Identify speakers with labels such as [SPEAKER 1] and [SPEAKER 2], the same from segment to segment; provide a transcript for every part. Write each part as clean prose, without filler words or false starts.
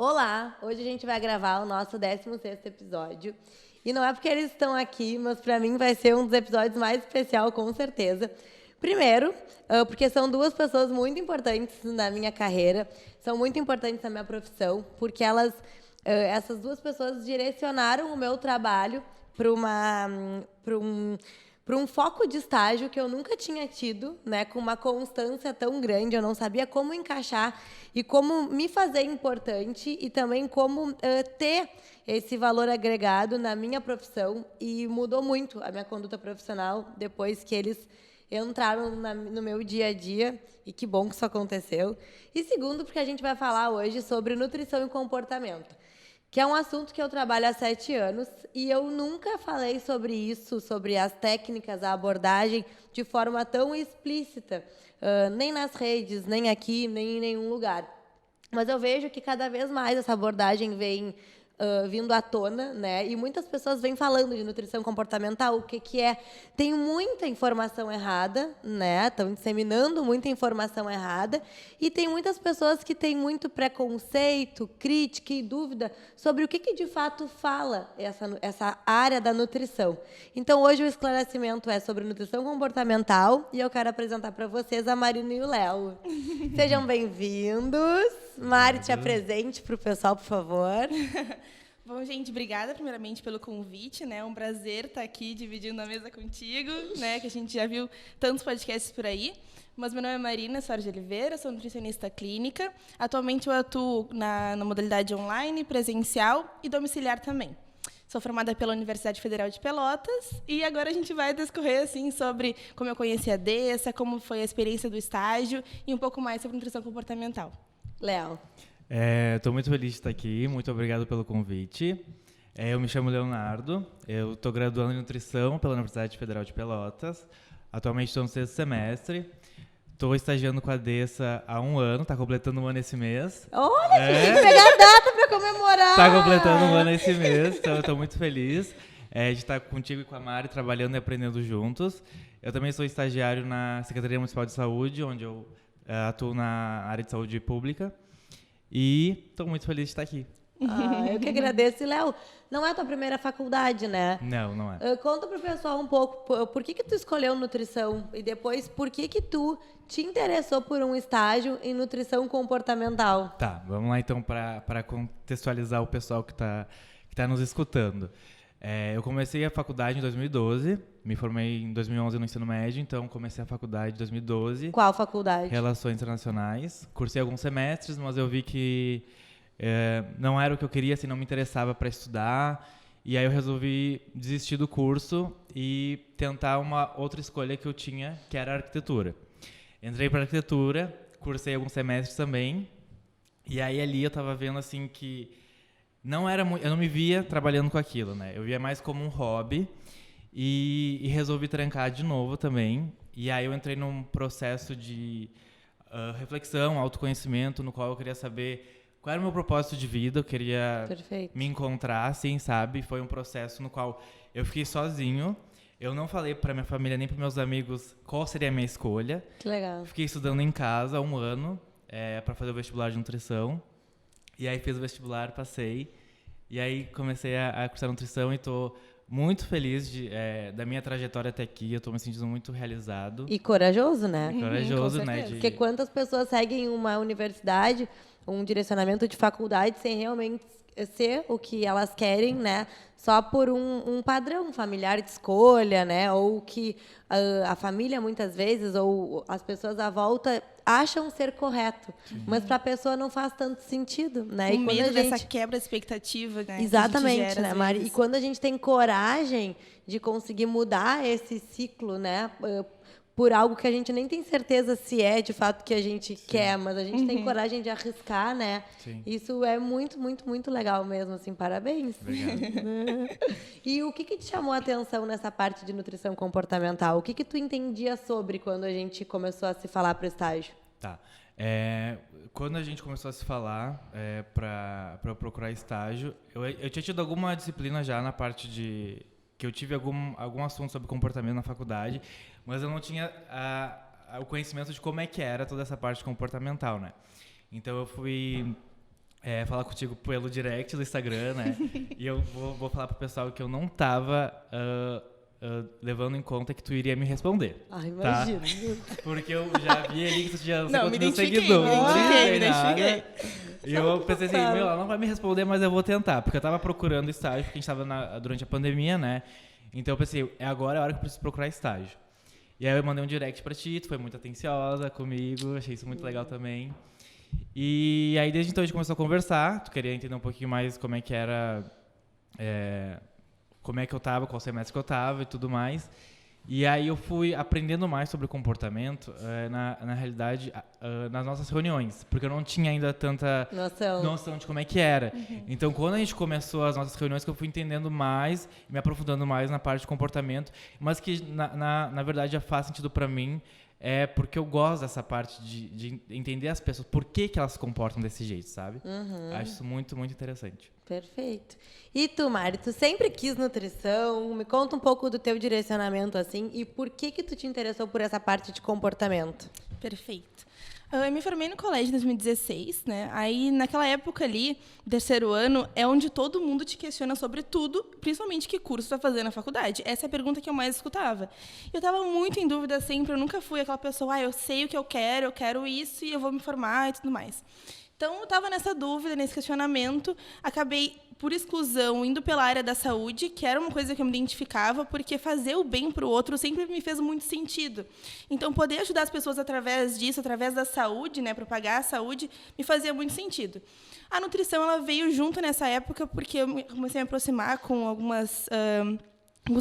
[SPEAKER 1] Olá! Hoje a gente vai gravar o nosso 16º episódio. E não é porque eles estão aqui, mas para mim vai ser um dos episódios mais especial, com certeza. Primeiro, porque são duas pessoas muito importantes na minha carreira, são muito importantes na minha profissão, porque essas duas pessoas direcionaram o meu trabalho para um foco de estágio que eu nunca tinha tido, né, com uma constância tão grande. Eu não sabia como encaixar e como me fazer importante e também como ter esse valor agregado na minha profissão. E mudou muito a minha conduta profissional depois que eles entraram no meu dia a dia, e que bom que isso aconteceu. E segundo, porque a gente vai falar hoje sobre nutrição e comportamento, que é um assunto que eu trabalho há 7 anos e eu nunca falei sobre isso, sobre as técnicas, a abordagem, de forma tão explícita, nem nas redes, nem aqui, nem em nenhum lugar. Mas eu vejo que cada vez mais essa abordagem vem vindo à tona, né? E muitas pessoas vêm falando de nutrição comportamental, o que é. Tem muita informação errada, né? Estão disseminando muita informação errada, e tem muitas pessoas que têm muito preconceito, crítica e dúvida sobre o que de fato fala essa área da nutrição. Então, hoje o esclarecimento é sobre nutrição comportamental e eu quero apresentar para vocês a Marina e o Léo. Sejam bem-vindos. Mari, te apresente para o pessoal, por favor.
[SPEAKER 2] Bom, gente, obrigada primeiramente pelo convite, né? É um prazer estar aqui dividindo a mesa contigo, né? Que a gente já viu tantos podcasts por aí. Mas meu nome é Marina Soares de Oliveira, sou nutricionista clínica. Atualmente eu atuo na modalidade online, presencial e domiciliar também. Sou formada pela Universidade Federal de Pelotas e agora a gente vai discorrer assim, sobre como eu conheci a DESA, como foi a experiência do estágio e um pouco mais sobre nutrição comportamental.
[SPEAKER 1] Léo.
[SPEAKER 3] Estou muito feliz de estar aqui, muito obrigado pelo convite. Eu me chamo Leonardo, eu estou graduando em nutrição pela Universidade Federal de Pelotas. Atualmente estou no 6º semestre. Estou estagiando com a DESA há 1 ano, está completando 1 ano esse mês.
[SPEAKER 1] Olha, a gente tem que pegar a data para comemorar!
[SPEAKER 3] Está completando 1 ano esse mês, então eu estou muito feliz de estar contigo e com a Mari trabalhando e aprendendo juntos. Eu também sou estagiário na Secretaria Municipal de Saúde, onde eu atuo na área de saúde pública. E estou muito feliz de estar aqui.
[SPEAKER 1] Eu que agradeço. E, Léo, não é a tua primeira faculdade, né?
[SPEAKER 3] Não, não é.
[SPEAKER 1] Conta pro pessoal um pouco por que tu escolheu nutrição e depois por que tu te interessou por um estágio em nutrição comportamental.
[SPEAKER 3] Tá, vamos lá então para contextualizar o pessoal que tá nos escutando. Eu comecei a faculdade em 2012, me formei em 2011 no ensino médio, então comecei a faculdade em 2012.
[SPEAKER 1] Qual faculdade?
[SPEAKER 3] Relações Internacionais. Cursei alguns semestres, mas eu vi que não era o que eu queria, assim, não me interessava para estudar. E aí eu resolvi desistir do curso e tentar uma outra escolha que eu tinha, que era a arquitetura. Entrei para arquitetura, cursei alguns semestres também. E aí ali eu estava vendo assim que eu não me via trabalhando com aquilo, né? Eu via mais como um hobby e resolvi trancar de novo também. E aí eu entrei num processo de reflexão, autoconhecimento, no qual eu queria saber qual era o meu propósito de vida, eu queria me encontrar, assim, sabe? Foi um processo no qual eu fiquei sozinho. Eu não falei para minha família nem para meus amigos qual seria a minha escolha.
[SPEAKER 1] Que legal.
[SPEAKER 3] Fiquei estudando em casa 1 ano para fazer o vestibular de nutrição. E aí fiz o vestibular, passei. E aí comecei a cursar nutrição e estou muito feliz da minha trajetória até aqui. Eu estou me sentindo muito realizado.
[SPEAKER 1] E corajoso, né?
[SPEAKER 3] Corajoso, né?
[SPEAKER 1] Porque quantas pessoas seguem uma universidade, um direcionamento de faculdade sem realmente ser o que elas querem, né? Só por um padrão familiar de escolha, né? Ou que a família, muitas vezes, ou as pessoas à volta acham ser correto. Sim. Mas para a pessoa não faz tanto sentido, né?
[SPEAKER 2] O medo dessa quebra de expectativa, né?
[SPEAKER 1] Exatamente, né, Mari? E quando a gente tem coragem de conseguir mudar esse ciclo, né? Por algo que a gente nem tem certeza se é de fato que a gente quer, mas a gente tem coragem de arriscar, né? Sim. Isso é muito, muito, muito legal mesmo, assim, parabéns.
[SPEAKER 3] Obrigado.
[SPEAKER 1] E o que te chamou a atenção nessa parte de nutrição comportamental? O que tu entendia sobre quando a gente começou a se falar para o estágio?
[SPEAKER 3] Tá. Quando a gente começou a se falar para procurar estágio, eu tinha tido alguma disciplina já na parte de que eu tive algum assunto sobre comportamento na faculdade, mas eu não tinha o conhecimento de como é que era toda essa parte comportamental, né? Então eu fui falar contigo pelo direct do Instagram, né? E eu vou falar pro pessoal que eu não tava levando em conta que tu iria me responder.
[SPEAKER 1] Ai, imagina.
[SPEAKER 3] Tá? Porque eu já vi ali que tu tinha
[SPEAKER 2] Não, me
[SPEAKER 3] mil
[SPEAKER 2] identifiquei,
[SPEAKER 3] seguidores.
[SPEAKER 2] me identifiquei.
[SPEAKER 3] E eu pensei assim, ela não vai me responder, mas eu vou tentar. Porque eu tava procurando estágio, porque a gente tava durante a pandemia, né? Então eu pensei, agora é a hora que eu preciso procurar estágio. E aí eu mandei um direct pra ti, tu foi muito atenciosa comigo, achei isso muito legal também. E aí desde então a gente começou a conversar, tu queria entender um pouquinho mais como é que era, como é que eu tava, qual semestre que eu tava e tudo mais. E aí eu fui aprendendo mais sobre comportamento, na realidade, nas nossas reuniões, porque eu não tinha ainda tanta noção de como é que era. Então, quando a gente começou as nossas reuniões, que eu fui entendendo mais, me aprofundando mais na parte de comportamento, mas que, na verdade, já faz sentido para mim, porque eu gosto dessa parte de entender as pessoas, por que elas se comportam desse jeito, sabe? Acho isso muito, muito interessante.
[SPEAKER 1] Perfeito. E tu, Mari, tu sempre quis nutrição? Me conta um pouco do teu direcionamento, assim, e por que tu te interessou por essa parte de comportamento?
[SPEAKER 2] Perfeito. Eu me formei no colégio em 2016, né? Aí, naquela época ali, terceiro ano, é onde todo mundo te questiona sobre tudo, principalmente que curso tu vai fazer na faculdade. Essa é a pergunta que eu mais escutava. Eu estava muito em dúvida sempre, eu nunca fui aquela pessoa, eu sei o que eu quero isso e eu vou me formar e tudo mais. Então, eu estava nessa dúvida, nesse questionamento, acabei, por exclusão, indo pela área da saúde, que era uma coisa que eu me identificava, porque fazer o bem para o outro sempre me fez muito sentido. Então, poder ajudar as pessoas através disso, através da saúde, né, propagar a saúde, me fazia muito sentido. A nutrição ela veio junto nessa época, porque eu comecei a me aproximar com alguns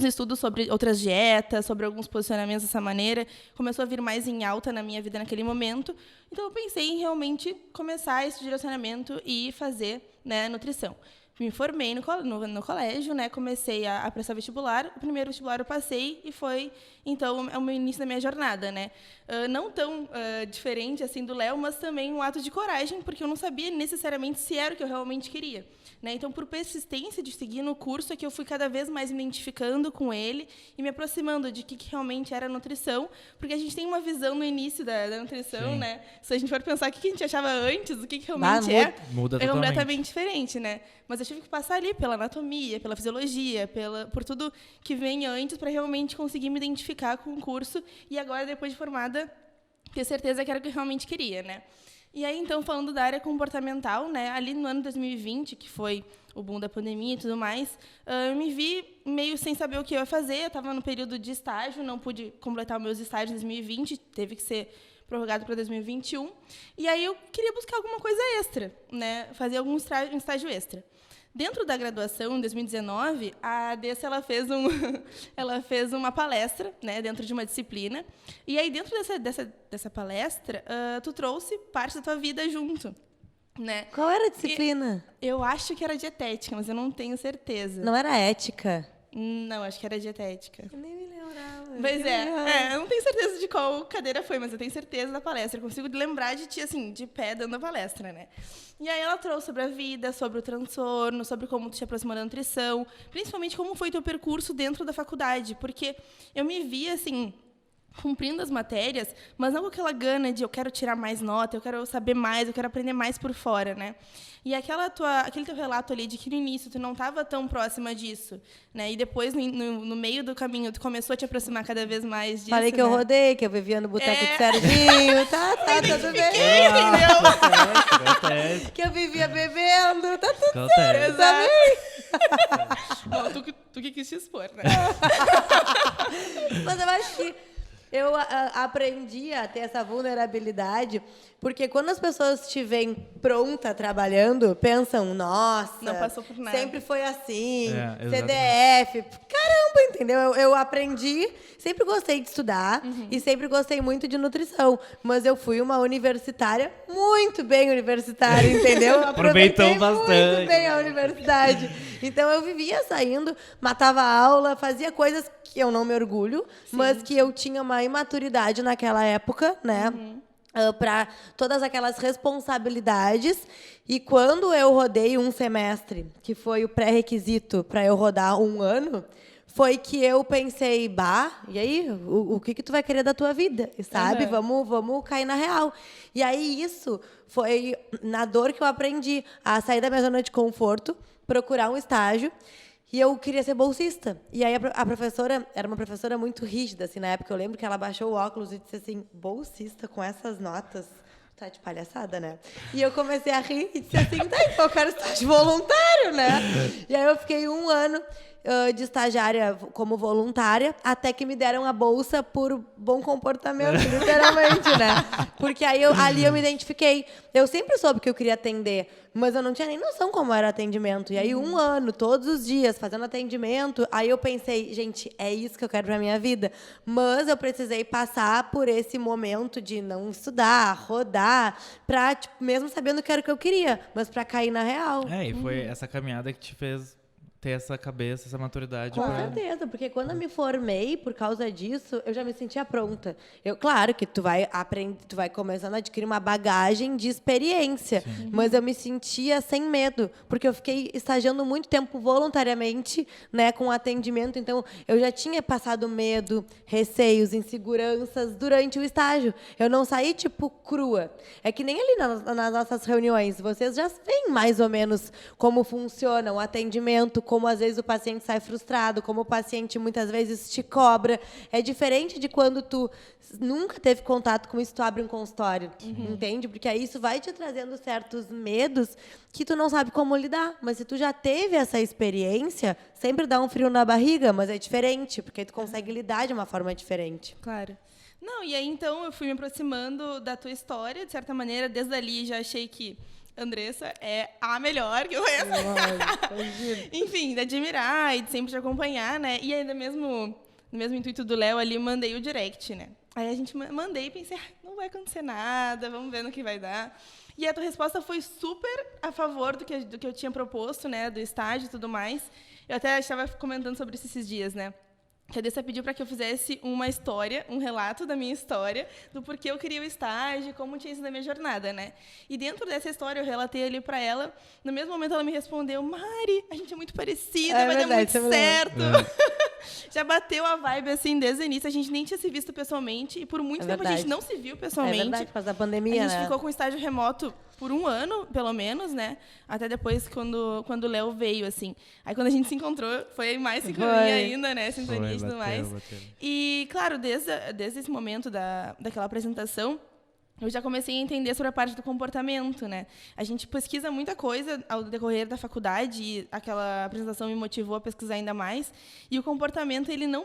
[SPEAKER 2] estudos sobre outras dietas, sobre alguns posicionamentos dessa maneira. Começou a vir mais em alta na minha vida naquele momento. Então, eu pensei em realmente começar esse direcionamento e fazer, né, nutrição. Me formei no colégio, né, comecei a prestar vestibular. O primeiro vestibular eu passei e foi, então, o início da minha jornada, né? Não tão diferente assim do Léo, mas também um ato de coragem, porque eu não sabia necessariamente se era o que eu realmente queria. Né? Então, por persistência de seguir no curso, é que eu fui cada vez mais me identificando com ele e me aproximando de que realmente era a nutrição, porque a gente tem uma visão no início da nutrição, né? Se a gente for pensar o que a gente achava antes, o que realmente
[SPEAKER 3] muda
[SPEAKER 2] é completamente diferente, né? Mas eu tive que passar ali pela anatomia, pela fisiologia, por tudo que vem antes para realmente conseguir me identificar com o curso e agora, depois de formada, ter certeza que era o que eu realmente queria, né? E aí, então, falando da área comportamental, né, ali no ano 2020, que foi o boom da pandemia e tudo mais, eu me vi meio sem saber o que eu ia fazer. Eu estava no período de estágio, não pude completar os meus estágios em 2020, teve que ser prorrogado para 2021. E aí eu queria buscar alguma coisa extra, né, fazer algum estágio extra. Dentro da graduação, em 2019, a Dessa ela fez uma palestra, né, dentro de uma disciplina. E aí, dentro dessa palestra, tu trouxe parte da tua vida junto. Né?
[SPEAKER 1] Qual era a disciplina?
[SPEAKER 2] Eu acho que era dietética, mas eu não tenho certeza.
[SPEAKER 1] Não era ética?
[SPEAKER 2] Não, acho que era dietética.
[SPEAKER 1] Eu nem me lembrava.
[SPEAKER 2] Pois eu não tenho certeza de qual cadeira foi, mas eu tenho certeza da palestra. Eu consigo lembrar de ti, assim, de pé, dando a palestra, né? E aí ela trouxe sobre a vida, sobre o transtorno, sobre como tu te aproximou da nutrição, principalmente como foi teu percurso dentro da faculdade, porque eu me via, assim, cumprindo as matérias, mas não com aquela gana de eu quero tirar mais nota, eu quero saber mais, eu quero aprender mais por fora, né? E aquele teu relato ali de que no início tu não estava tão próxima disso, né? E depois, no meio do caminho, tu começou a te aproximar cada vez mais disso,
[SPEAKER 1] Falei que eu rodei, que eu vivia no boteco de Serginho, tá, tudo bem.
[SPEAKER 2] Entendeu?
[SPEAKER 1] Que eu vivia bebendo, tá tudo
[SPEAKER 3] certo.
[SPEAKER 2] Bom, tu que quis te expor, né?
[SPEAKER 1] Mas eu acho que eu aprendi a ter essa vulnerabilidade, porque quando as pessoas te veem pronta trabalhando, pensam, nossa,
[SPEAKER 2] não passou por nada.
[SPEAKER 1] Sempre foi assim, CDF, caramba, entendeu? Eu aprendi, sempre gostei de estudar e sempre gostei muito de nutrição, mas eu fui uma universitária muito bem universitária, entendeu?
[SPEAKER 3] Aproveitou bastante.
[SPEAKER 1] Muito bem a universidade. Então eu vivia saindo, matava aula, fazia coisas que eu não me orgulho, mas que eu tinha uma imaturidade naquela época, né? Para todas aquelas responsabilidades. E quando eu rodei um semestre, que foi o pré-requisito para eu rodar um ano, foi que eu pensei, e aí, o que tu vai querer da tua vida, sabe? Vamos cair na real. E aí, isso foi na dor que eu aprendi a sair da minha zona de conforto, procurar um estágio, e eu queria ser bolsista. E aí, a professora, era uma professora muito rígida, assim, na época. Eu lembro que ela baixou o óculos e disse assim, bolsista com essas notas... Tá de palhaçada, né? E eu comecei a rir e disse assim, então eu quero estágio voluntário, né? E aí eu fiquei 1 ano de estagiária como voluntária, até que me deram a bolsa por bom comportamento, literalmente, né? Porque aí ali eu me identifiquei. Eu sempre soube que eu queria atender, mas eu não tinha nem noção como era atendimento. E aí 1 ano, todos os dias, fazendo atendimento, aí eu pensei, gente, é isso que eu quero pra minha vida. Mas eu precisei passar por esse momento de não estudar, rodar, pra, tipo, mesmo sabendo que era o que eu queria, mas pra cair na real.
[SPEAKER 3] E foi essa caminhada que te fez ter essa cabeça, essa maturidade.
[SPEAKER 1] Com certeza, porque quando eu me formei, por causa disso, eu já me sentia pronta. Claro que tu vai começando a adquirir uma bagagem de experiência, mas eu me sentia sem medo, porque eu fiquei estagiando muito tempo voluntariamente, né, com atendimento, então eu já tinha passado medo, receios, inseguranças durante o estágio. Eu não saí, tipo, crua. É que nem ali nas nossas reuniões, vocês já veem mais ou menos como funciona o atendimento, como às vezes o paciente sai frustrado, como o paciente muitas vezes te cobra. É diferente de quando tu nunca teve contato com isso, tu abre um consultório, entende? Porque aí isso vai te trazendo certos medos que tu não sabe como lidar. Mas se tu já teve essa experiência, sempre dá um frio na barriga, mas é diferente, porque aí tu consegue lidar de uma forma diferente.
[SPEAKER 2] Claro. Não, e aí então eu fui me aproximando da tua história, de certa maneira, desde ali já achei que Andressa é a melhor que eu conheço. Enfim, de admirar e de sempre te acompanhar, né? E ainda no mesmo intuito do Léo ali, mandei o direct, né? Aí a gente mandei e pensei, não vai acontecer nada, vamos ver no que vai dar. E a tua resposta foi super a favor do que eu tinha proposto, né? Do estágio e tudo mais. Eu até estava comentando sobre isso esses dias, né? Que a Dessa pediu para que eu fizesse uma história, um relato da minha história, do porquê eu queria o estágio, como tinha sido a minha jornada, né? E dentro dessa história eu relatei ali para ela, no mesmo momento ela me respondeu, Mari, a gente é muito parecida, vai dar muito certo. Já bateu a vibe, assim, desde o início, a gente nem tinha se visto pessoalmente, e por muito tempo a gente não se viu pessoalmente.
[SPEAKER 1] É verdade, por causa da pandemia,
[SPEAKER 2] a gente ficou com o estágio remoto por 1 ano, pelo menos, né? Até depois, quando o Léo veio, assim. Aí, quando a gente se encontrou, foi mais sincronia ainda, né? Sintonia e tudo mais. E, claro, desde esse momento daquela apresentação, eu já comecei a entender sobre a parte do comportamento, né? A gente pesquisa muita coisa ao decorrer da faculdade e aquela apresentação me motivou a pesquisar ainda mais. E o comportamento, ele não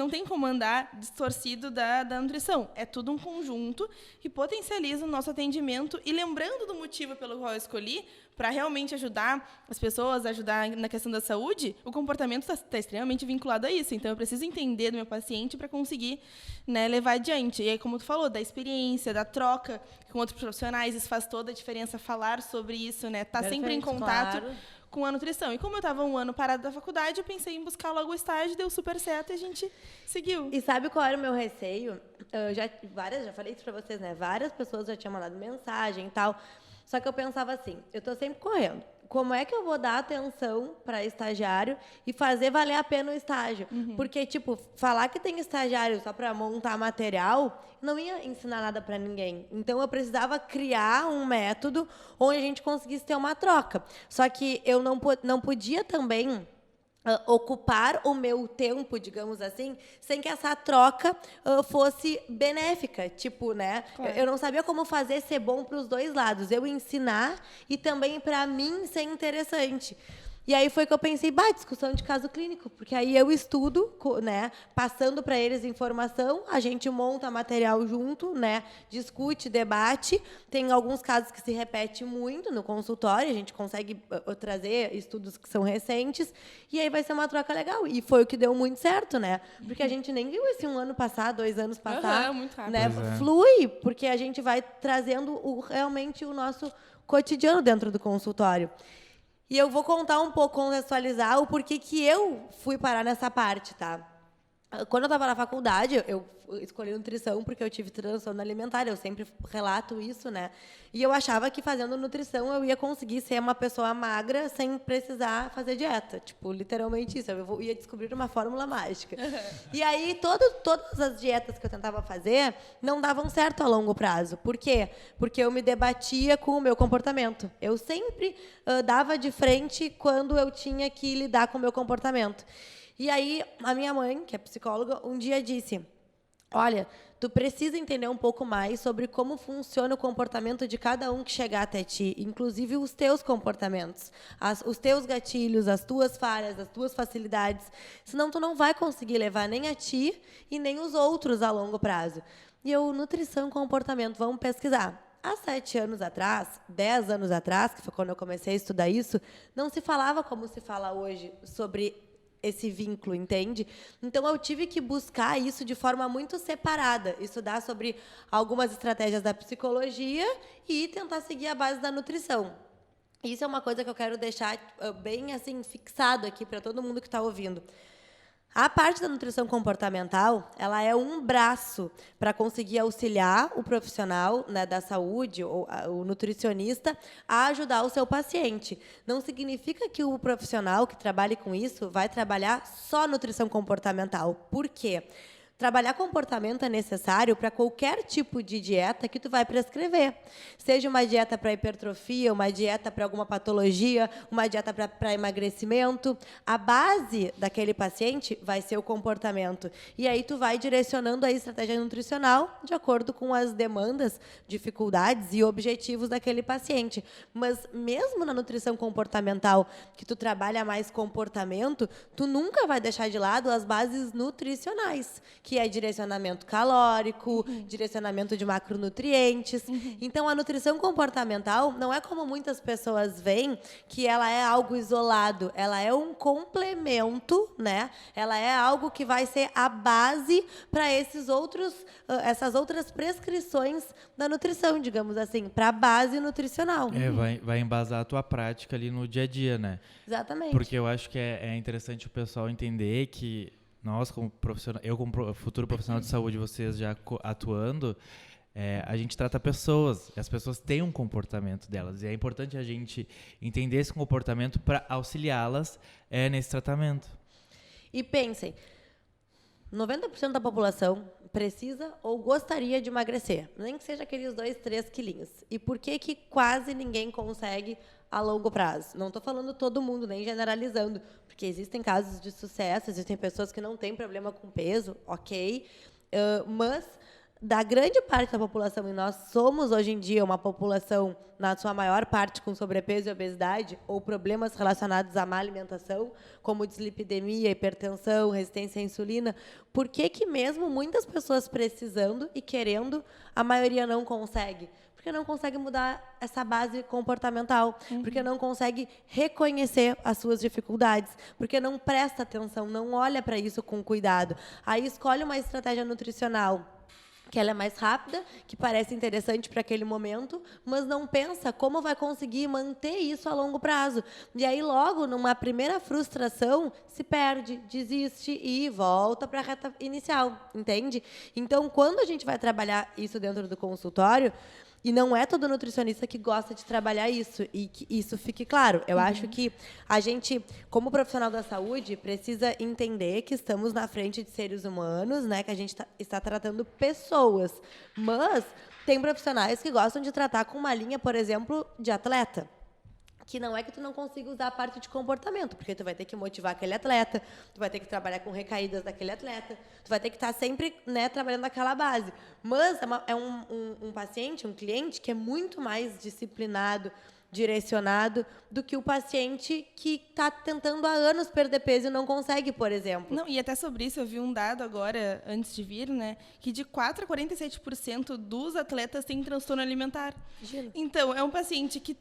[SPEAKER 2] tem como andar distorcido da nutrição. É tudo um conjunto que potencializa o nosso atendimento. E lembrando do motivo pelo qual eu escolhi, para realmente ajudar as pessoas, ajudar na questão da saúde, o comportamento está extremamente vinculado a isso. Então, eu preciso entender do meu paciente para conseguir, né, levar adiante. E aí, como tu falou, da experiência, da troca com outros profissionais, isso faz toda a diferença, falar sobre isso, né? Tá sempre em contato com a nutrição. E como eu estava 1 ano parada da faculdade, eu pensei em buscar logo o estágio, deu super certo e a gente seguiu.
[SPEAKER 1] E sabe qual era o meu receio? Já falei isso para vocês, né? Várias pessoas já tinham mandado mensagem e tal. Só que eu pensava assim, eu estou sempre correndo. Como é que eu vou dar atenção para estagiário e fazer valer a pena o estágio? Porque, tipo, falar que tem estagiário só para montar material não ia ensinar nada para ninguém. Então, eu precisava criar um método onde a gente conseguisse ter uma troca. Só que eu não podia também ocupar o meu tempo, digamos assim, sem que essa troca fosse benéfica, tipo, né? Claro. Eu não sabia como fazer ser bom para os dois lados, eu ensinar e também para mim ser interessante. E aí foi que eu pensei, discussão de caso clínico, porque aí eu estudo, né, passando para eles informação, a gente monta material junto, né, discute, debate. Tem alguns casos que se repete muito no consultório, a gente consegue trazer estudos que são recentes, e aí vai ser uma troca legal. E foi o que deu muito certo, né? Porque a gente nem viu esse 1 ano passar, 2 anos passar,
[SPEAKER 2] muito rápido.
[SPEAKER 1] Né? Flui, porque a gente vai trazendo realmente o nosso cotidiano dentro do consultório. E eu vou contar um pouco, contextualizar o porquê que eu fui parar nessa parte, tá? Quando eu estava na faculdade, eu escolhi nutrição porque eu tive transtorno alimentar, eu sempre relato isso, né? E eu achava que fazendo nutrição eu ia conseguir ser uma pessoa magra sem precisar fazer dieta. Tipo, literalmente isso, eu ia descobrir uma fórmula mágica. E aí, todas as dietas que eu tentava fazer não davam certo a longo prazo. Por quê? Porque eu me debatia com o meu comportamento. Eu sempre dava de frente quando eu tinha que lidar com o meu comportamento. E aí, a minha mãe, que é psicóloga, um dia disse: olha, tu precisa entender um pouco mais sobre como funciona o comportamento de cada um que chegar até ti, inclusive os teus comportamentos, os teus gatilhos, as tuas falhas, as tuas facilidades, senão tu não vai conseguir levar nem a ti e nem os outros a longo prazo. E eu, nutrição e comportamento, vamos pesquisar. Há 7 anos atrás, 10 anos atrás, que foi quando eu comecei a estudar isso, não se falava como se fala hoje sobre esse vínculo, entende? Então, eu tive que buscar isso de forma muito separada, estudar sobre algumas estratégias da psicologia e tentar seguir a base da nutrição. Isso é uma coisa que eu quero deixar bem assim fixado aqui para todo mundo que está ouvindo. A parte da nutrição comportamental, ela é um braço para conseguir auxiliar o profissional, né, da saúde, ou o nutricionista, a ajudar o seu paciente. Não significa que o profissional que trabalhe com isso vai trabalhar só nutrição comportamental. Por quê? Trabalhar comportamento é necessário para qualquer tipo de dieta que tu vai prescrever. Seja uma dieta para hipertrofia, uma dieta para alguma patologia, uma dieta para emagrecimento. A base daquele paciente vai ser o comportamento. E aí tu vai direcionando a estratégia nutricional de acordo com as demandas, dificuldades e objetivos daquele paciente. Mas mesmo na nutrição comportamental, que tu trabalha mais comportamento, tu nunca vai deixar de lado as bases nutricionais, que é direcionamento calórico, direcionamento de macronutrientes. Então, a nutrição comportamental não é como muitas pessoas veem, que ela é algo isolado. Ela é um complemento, né? Ela é algo que vai ser a base para essas outras prescrições da nutrição, digamos assim, para a base nutricional.
[SPEAKER 3] Vai embasar a tua prática ali no dia a dia, né?
[SPEAKER 1] Exatamente.
[SPEAKER 3] Porque eu acho que é interessante o pessoal entender que nós, como profissional, eu como futuro profissional de saúde, vocês já atuando, a gente trata pessoas, e as pessoas têm um comportamento delas, e é importante a gente entender esse comportamento para auxiliá-las nesse tratamento.
[SPEAKER 1] E pensem, 90% da população precisa ou gostaria de emagrecer, nem que seja aqueles 2, 3 quilinhos. E por que quase ninguém consegue a longo prazo? Não estou falando todo mundo, nem generalizando, porque existem casos de sucesso, existem pessoas que não têm problema com peso, ok, mas da grande parte da população, e nós somos hoje em dia uma população, na sua maior parte, com sobrepeso e obesidade, ou problemas relacionados à má alimentação, como dislipidemia, hipertensão, resistência à insulina, por que mesmo muitas pessoas precisando e querendo, a maioria não consegue? Porque não consegue mudar essa base comportamental, porque não consegue reconhecer as suas dificuldades, porque não presta atenção, não olha para isso com cuidado. Aí escolhe uma estratégia nutricional que ela é mais rápida, que parece interessante para aquele momento, mas não pensa como vai conseguir manter isso a longo prazo. E aí, logo, numa primeira frustração, se perde, desiste e volta para a reta inicial, entende? Então, quando a gente vai trabalhar isso dentro do consultório, e não é todo nutricionista que gosta de trabalhar isso, e que isso fique claro. Eu acho que a gente, como profissional da saúde, precisa entender que estamos na frente de seres humanos, né, que a gente está tratando pessoas. Mas tem profissionais que gostam de tratar com uma linha, por exemplo, de atleta. Que não é que tu não consiga usar a parte de comportamento, porque tu vai ter que motivar aquele atleta, tu vai ter que trabalhar com recaídas daquele atleta, tu vai ter que estar sempre, né, trabalhando naquela base. Mas é um paciente, um cliente que é muito mais disciplinado, direcionado do que o paciente que está tentando há anos perder peso e não consegue, por exemplo.
[SPEAKER 2] Não, e até sobre isso eu vi um dado agora, antes de vir, né, que de 4% a 47% dos atletas têm transtorno alimentar. Imagina. Então, é um paciente que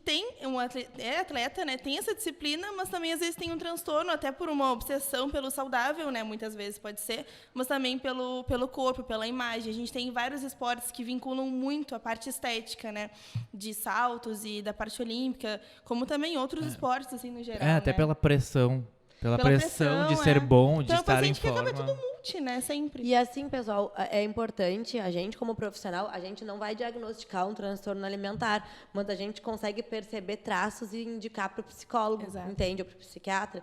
[SPEAKER 2] é atleta, né, tem essa disciplina, mas também às vezes tem um transtorno, até por uma obsessão pelo saudável, né, muitas vezes pode ser, mas também pelo corpo, pela imagem. A gente tem vários esportes que vinculam muito a parte estética, né, de saltos e da parte olímpica, como também outros esportes, assim, no geral.
[SPEAKER 3] Até
[SPEAKER 2] né?
[SPEAKER 3] pela pressão. Pela pressão de ser bom, de estar em forma.
[SPEAKER 2] Então, é um paciente que acaba todo mundo coach, né? Sempre.
[SPEAKER 1] E assim, pessoal, é importante, a gente como profissional, a gente não vai diagnosticar um transtorno alimentar, mas a gente consegue perceber traços e indicar para o psicólogo,
[SPEAKER 2] Exato.
[SPEAKER 1] entende? Ou para o psiquiatra.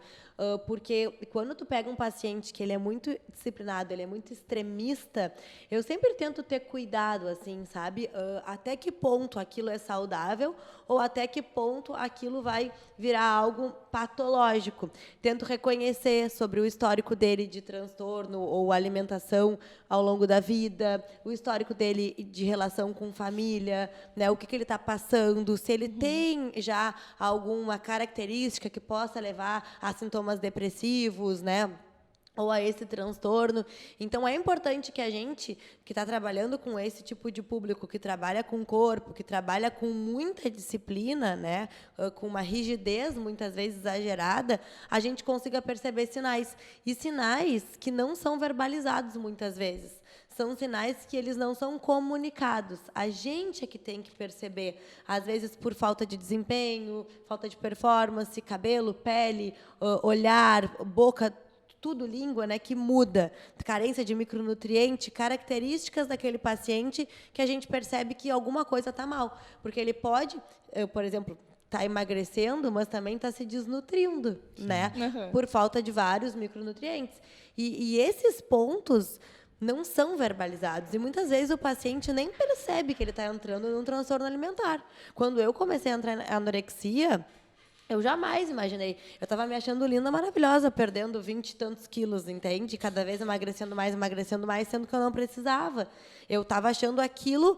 [SPEAKER 1] Porque quando tu pega um paciente que ele é muito disciplinado, ele é muito extremista, eu sempre tento ter cuidado, assim, sabe? Até que ponto aquilo é saudável ou até que ponto aquilo vai virar algo patológico. Tento reconhecer sobre o histórico dele de transtorno ou alimentação ao longo da vida, o histórico dele de relação com família, né? O que ele está passando, se ele tem já alguma característica que possa levar a sintomas depressivos, né? Ou a esse transtorno. Então, é importante que a gente, que está trabalhando com esse tipo de público, que trabalha com o corpo, que trabalha com muita disciplina, né, com uma rigidez, muitas vezes, exagerada, a gente consiga perceber sinais. E sinais que não são verbalizados, muitas vezes. São sinais que eles não são comunicados. A gente é que tem que perceber, às vezes por falta de desempenho, falta de performance, cabelo, pele, olhar, boca, tudo língua, né, que muda. Carência de micronutriente, características daquele paciente que a gente percebe que alguma coisa está mal. Porque ele pode, por exemplo, está emagrecendo, mas também está se desnutrindo, né? Por falta de vários micronutrientes. E esses pontos não são verbalizados. E muitas vezes o paciente nem percebe que ele está entrando num transtorno alimentar. Quando eu comecei a entrar na anorexia, eu jamais imaginei. Eu estava me achando linda, maravilhosa, perdendo 20 e tantos quilos, entende? Cada vez emagrecendo mais, sendo que eu não precisava. Eu estava achando aquilo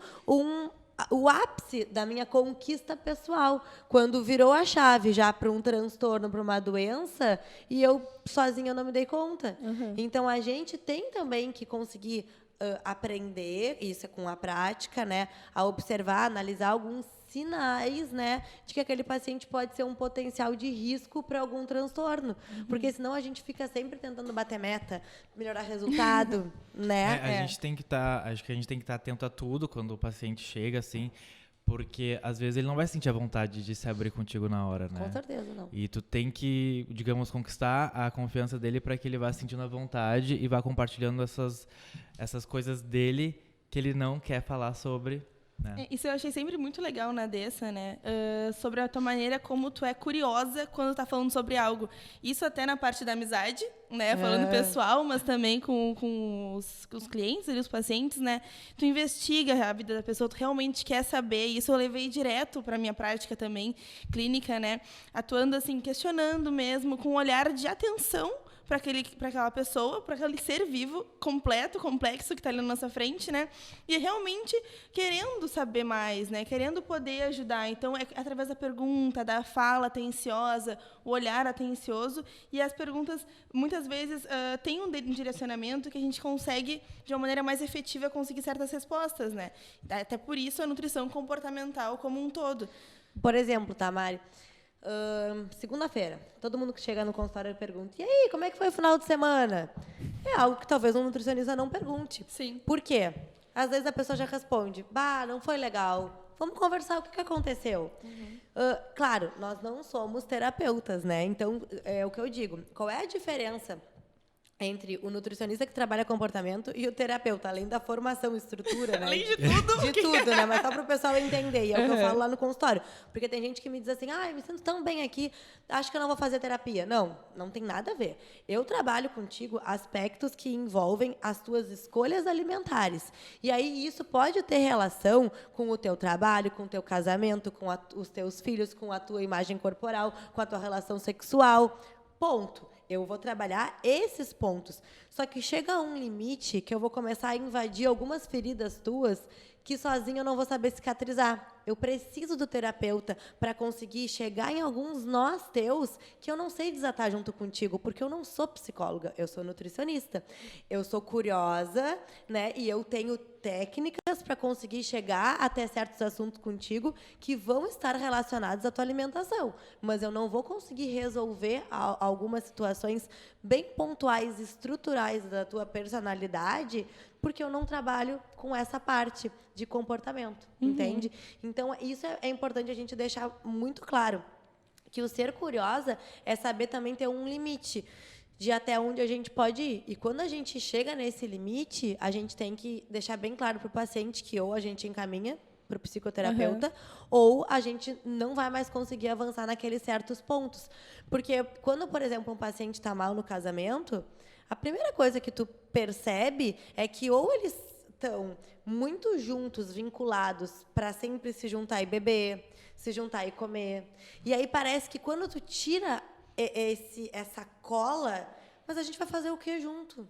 [SPEAKER 1] o ápice da minha conquista pessoal, quando virou a chave já para um transtorno, para uma doença, e eu sozinha não me dei conta. Então, a gente tem também que conseguir aprender, isso é com a prática, né, a observar, analisar alguns sinais, né, de que aquele paciente pode ser um potencial de risco para algum transtorno. Porque senão a gente fica sempre tentando bater meta, melhorar resultado, né?
[SPEAKER 3] A gente tem que acho que a gente tem que estar atento a tudo quando o paciente chega, assim, porque às vezes ele não vai sentir a vontade de se abrir contigo na hora, né?
[SPEAKER 1] Com certeza, não.
[SPEAKER 3] E tu tem que, digamos, conquistar a confiança dele para que ele vá sentindo a vontade e vá compartilhando essas coisas dele que ele não quer falar sobre, né?
[SPEAKER 2] Isso eu achei sempre muito legal na Dessa, né? Sobre a tua maneira como tu é curiosa quando tá falando sobre algo. Isso até na parte da amizade, né? Falando pessoal, mas também com os clientes e os pacientes, né? Tu investiga a vida da pessoa, tu realmente quer saber. Isso eu levei direto para minha prática também, clínica, né? Atuando assim, questionando mesmo, com um olhar de atenção para aquela pessoa, para aquele ser vivo, completo, complexo, que está ali na nossa frente, né? E realmente querendo saber mais, né? Querendo poder ajudar. Então, é através da pergunta, da fala atenciosa, o olhar atencioso, e as perguntas, muitas vezes, têm um direcionamento que a gente consegue, de uma maneira mais efetiva, conseguir certas respostas, né? Até por isso, a nutrição comportamental como um todo.
[SPEAKER 1] Por exemplo, tá, Mari? Segunda-feira, todo mundo que chega no consultório pergunta: e aí, como é que foi o final de semana? É algo que talvez um nutricionista não pergunte.
[SPEAKER 2] Sim.
[SPEAKER 1] Por quê? Às vezes a pessoa já responde: bah, não foi legal. Vamos conversar o que aconteceu. Claro, nós não somos terapeutas, né? Então, é o que eu digo. Qual é a diferença entre o nutricionista que trabalha comportamento e o terapeuta, além da formação e estrutura, né?
[SPEAKER 2] Além de tudo.
[SPEAKER 1] De tudo, né? Mas só para o pessoal entender. E é o que eu falo lá no consultório. Porque tem gente que me diz assim: eu me sinto tão bem aqui, acho que eu não vou fazer terapia. Não, não tem nada a ver. Eu trabalho contigo aspectos que envolvem as tuas escolhas alimentares. E aí isso pode ter relação com o teu trabalho, com o teu casamento, com os teus filhos, com a tua imagem corporal, com a tua relação sexual. Ponto. Eu vou trabalhar esses pontos. Só que chega um limite que eu vou começar a invadir algumas feridas tuas que sozinha eu não vou saber cicatrizar. Eu preciso do terapeuta para conseguir chegar em alguns nós teus que eu não sei desatar junto contigo, porque eu não sou psicóloga, eu sou nutricionista. Eu sou curiosa, né? E eu tenho técnicas para conseguir chegar até certos assuntos contigo que vão estar relacionados à tua alimentação. Mas eu não vou conseguir resolver algumas situações bem pontuais, estruturais da tua personalidade, porque eu não trabalho com essa parte de comportamento, entende? Então, isso é importante a gente deixar muito claro, que o ser curiosa é saber também ter um limite. de até onde a gente pode ir. E quando a gente chega nesse limite, a gente tem que deixar bem claro para o paciente que ou a gente encaminha para o psicoterapeuta, ou a gente não vai mais conseguir avançar naqueles certos pontos. Porque quando, por exemplo, um paciente está mal no casamento, a primeira coisa que tu percebe é que ou eles estão muito juntos, vinculados, para sempre se juntar e beber, se juntar e comer. E aí parece que quando tu tira essa cola, mas a gente vai fazer o quê junto?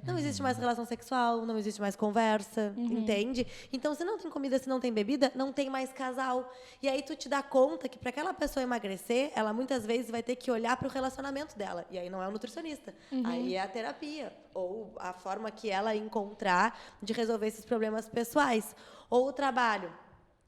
[SPEAKER 1] Não existe mais relação sexual, não existe mais conversa, entende? Então, se não tem comida, se não tem bebida, não tem mais casal. E aí tu te dá conta que para aquela pessoa emagrecer, ela muitas vezes vai ter que olhar para o relacionamento dela. E aí não é o nutricionista, aí é a terapia, ou a forma que ela encontrar de resolver esses problemas pessoais. Ou o trabalho.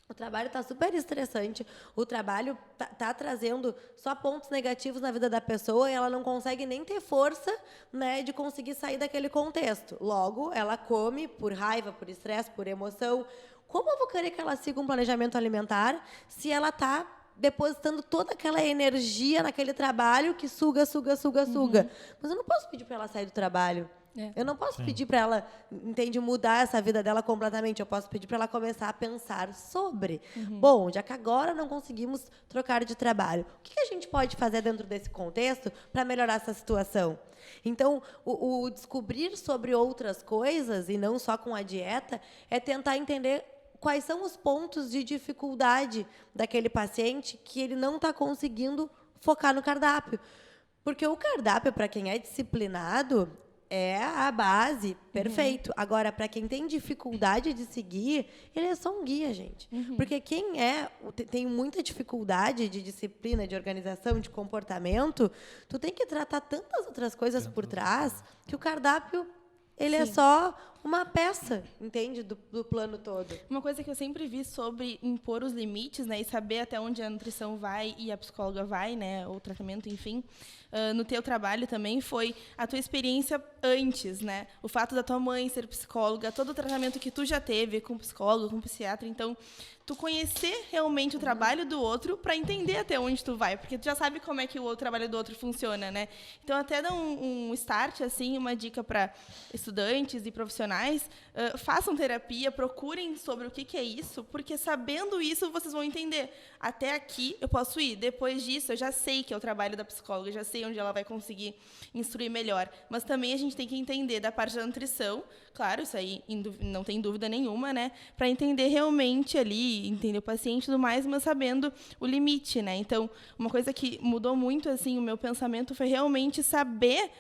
[SPEAKER 1] O trabalho está super estressante, o trabalho tá trazendo só pontos negativos na vida da pessoa e ela não consegue nem ter força, né, de conseguir sair daquele contexto. Logo, ela come por raiva, por estresse, por emoção. Como eu vou querer que ela siga um planejamento alimentar se ela está depositando toda aquela energia naquele trabalho que suga? Mas eu não posso pedir para ela sair do trabalho. Eu não posso pedir para ela, mudar essa vida dela completamente. Eu posso pedir para ela começar a pensar sobre. Bom, já que agora não conseguimos trocar de trabalho, o que a gente pode fazer dentro desse contexto para melhorar essa situação? Então, o descobrir sobre outras coisas, e não só com a dieta, é tentar entender quais são os pontos de dificuldade daquele paciente que ele não está conseguindo focar no cardápio. Porque o cardápio, para quem é disciplinado, é a base, perfeito. Agora, para quem tem dificuldade de seguir, ele é só um guia, gente. Porque quem tem muita dificuldade de disciplina, de organização, de comportamento, tu tem que tratar tantas outras coisas por trás que o cardápio, ele é só uma peça, entende, do plano todo.
[SPEAKER 2] Uma coisa que eu sempre vi sobre impor os limites, né, e saber até onde a nutrição vai e a psicóloga vai, né, ou o tratamento, enfim, no teu trabalho também, foi a tua experiência antes, né? O fato da tua mãe ser psicóloga, todo o tratamento que tu já teve com psicólogo, com psiquiatra, então tu conhecer realmente o trabalho do outro para entender até onde tu vai, porque tu já sabe como é que o trabalho do outro funciona, né? Então até dá um start, assim, uma dica para estudantes e profissionais, façam terapia, procurem sobre o que é isso, porque sabendo isso vocês vão entender. Até aqui eu posso ir, depois disso eu já sei que é o trabalho da psicóloga, eu já sei onde ela vai conseguir instruir melhor. Mas também a gente tem que entender da parte da nutrição, claro, isso aí não tem dúvida nenhuma, né? Para entender realmente ali, entender o paciente e tudo mais, mas sabendo o limite, né? Então, uma coisa que mudou muito, assim, o meu pensamento foi realmente saber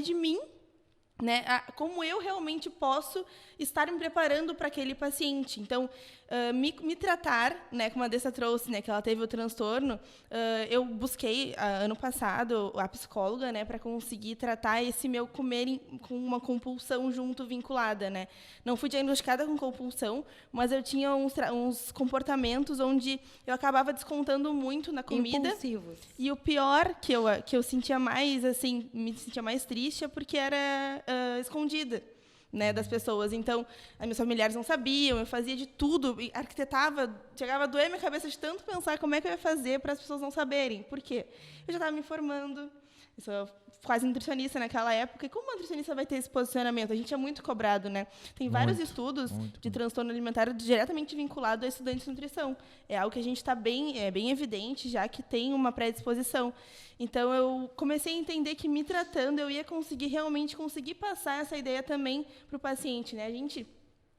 [SPEAKER 2] de mim, né? Como eu realmente posso estar me preparando para aquele paciente. Então, me tratar, né, como a Dessa trouxe, né, que ela teve o transtorno, eu busquei, ano passado, a psicóloga, né, para conseguir tratar esse meu comer com uma compulsão junto vinculada, né. Não fui diagnosticada com compulsão, mas eu tinha uns comportamentos onde eu acabava descontando muito na comida.
[SPEAKER 1] Impulsivos.
[SPEAKER 2] E o pior, que eu sentia mais, assim, me sentia mais triste, é porque era escondida, né, das pessoas. Então, meus familiares não sabiam, eu fazia de tudo, arquitetava, chegava a doer minha cabeça de tanto pensar como é que eu ia fazer para as pessoas não saberem. Por quê? Eu já estava me formando, eu sou quase nutricionista naquela época, e como uma nutricionista vai ter esse posicionamento? A gente é muito cobrado, né? Tem vários estudos de transtorno alimentar diretamente vinculado a estudantes de nutrição. É algo que a gente está bem evidente, já que tem uma predisposição. Então, eu comecei a entender que, me tratando, eu ia realmente conseguir passar essa ideia também para o paciente, né? A gente,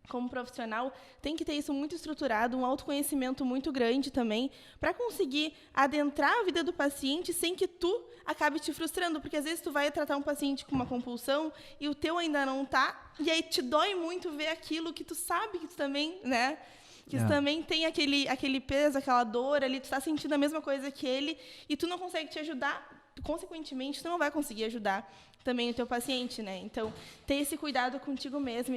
[SPEAKER 2] como profissional, tem que ter isso muito estruturado, um autoconhecimento muito grande também, para conseguir adentrar a vida do paciente sem que tu acabe te frustrando, porque às vezes tu vai tratar um paciente com uma compulsão e o teu ainda não tá, e aí te dói muito ver aquilo que tu sabe que tu também, né? Que tu também tem aquele peso, aquela dor ali, tu tá sentindo a mesma coisa que ele e tu não consegue te ajudar, consequentemente, tu não vai conseguir ajudar também o teu paciente, né? Então, ter esse cuidado contigo mesmo,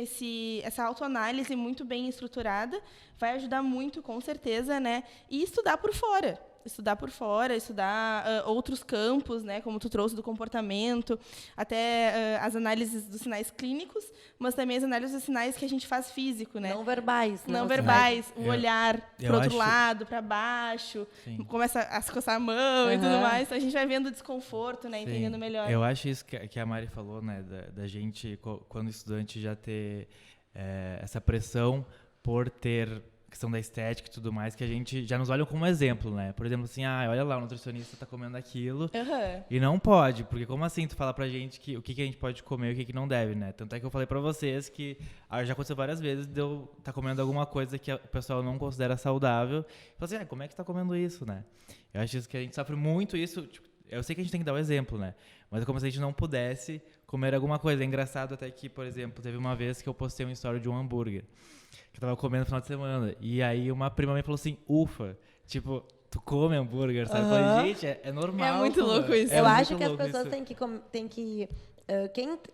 [SPEAKER 2] essa autoanálise muito bem estruturada, vai ajudar muito, com certeza, né? E estudar por fora. estudar por fora, estudar outros campos, né, como tu trouxe do comportamento, até as análises dos sinais clínicos, mas também as análises dos sinais que a gente faz físico, né?
[SPEAKER 1] Não verbais.
[SPEAKER 2] Não verbais, o olhar
[SPEAKER 3] eu
[SPEAKER 2] para outro
[SPEAKER 3] acho-
[SPEAKER 2] lado, para baixo, começa a se coçar a mão e tudo mais, então a gente vai vendo o desconforto, né,
[SPEAKER 3] Sim.
[SPEAKER 2] entendendo melhor.
[SPEAKER 3] Eu acho isso que a Mari falou, né, da gente, quando estudante, já ter essa pressão por ter questão da estética e tudo mais, que a gente já nos olha como exemplo, né? Por exemplo, assim, olha lá, o nutricionista tá comendo aquilo e não pode, porque como assim tu fala pra gente o que a gente pode comer e o que não deve, né? Tanto é que eu falei pra vocês que já aconteceu várias vezes de eu tá comendo alguma coisa que o pessoal não considera saudável. E fala assim, como é que tu tá comendo isso, né? Eu acho isso que a gente sofre muito isso, tipo, eu sei que a gente tem que dar o exemplo, né? Mas é como se a gente não pudesse comer alguma coisa. É engraçado até que, por exemplo, teve uma vez que eu postei uma história de um hambúrguer que eu tava comendo no final de semana. E aí uma prima minha falou assim, ufa, tipo, tu come hambúrguer, sabe? Eu falei, gente, é normal.
[SPEAKER 2] É muito louco isso.
[SPEAKER 1] Eu
[SPEAKER 3] muito
[SPEAKER 1] acho que as
[SPEAKER 3] louco
[SPEAKER 1] pessoas
[SPEAKER 3] isso.
[SPEAKER 1] têm que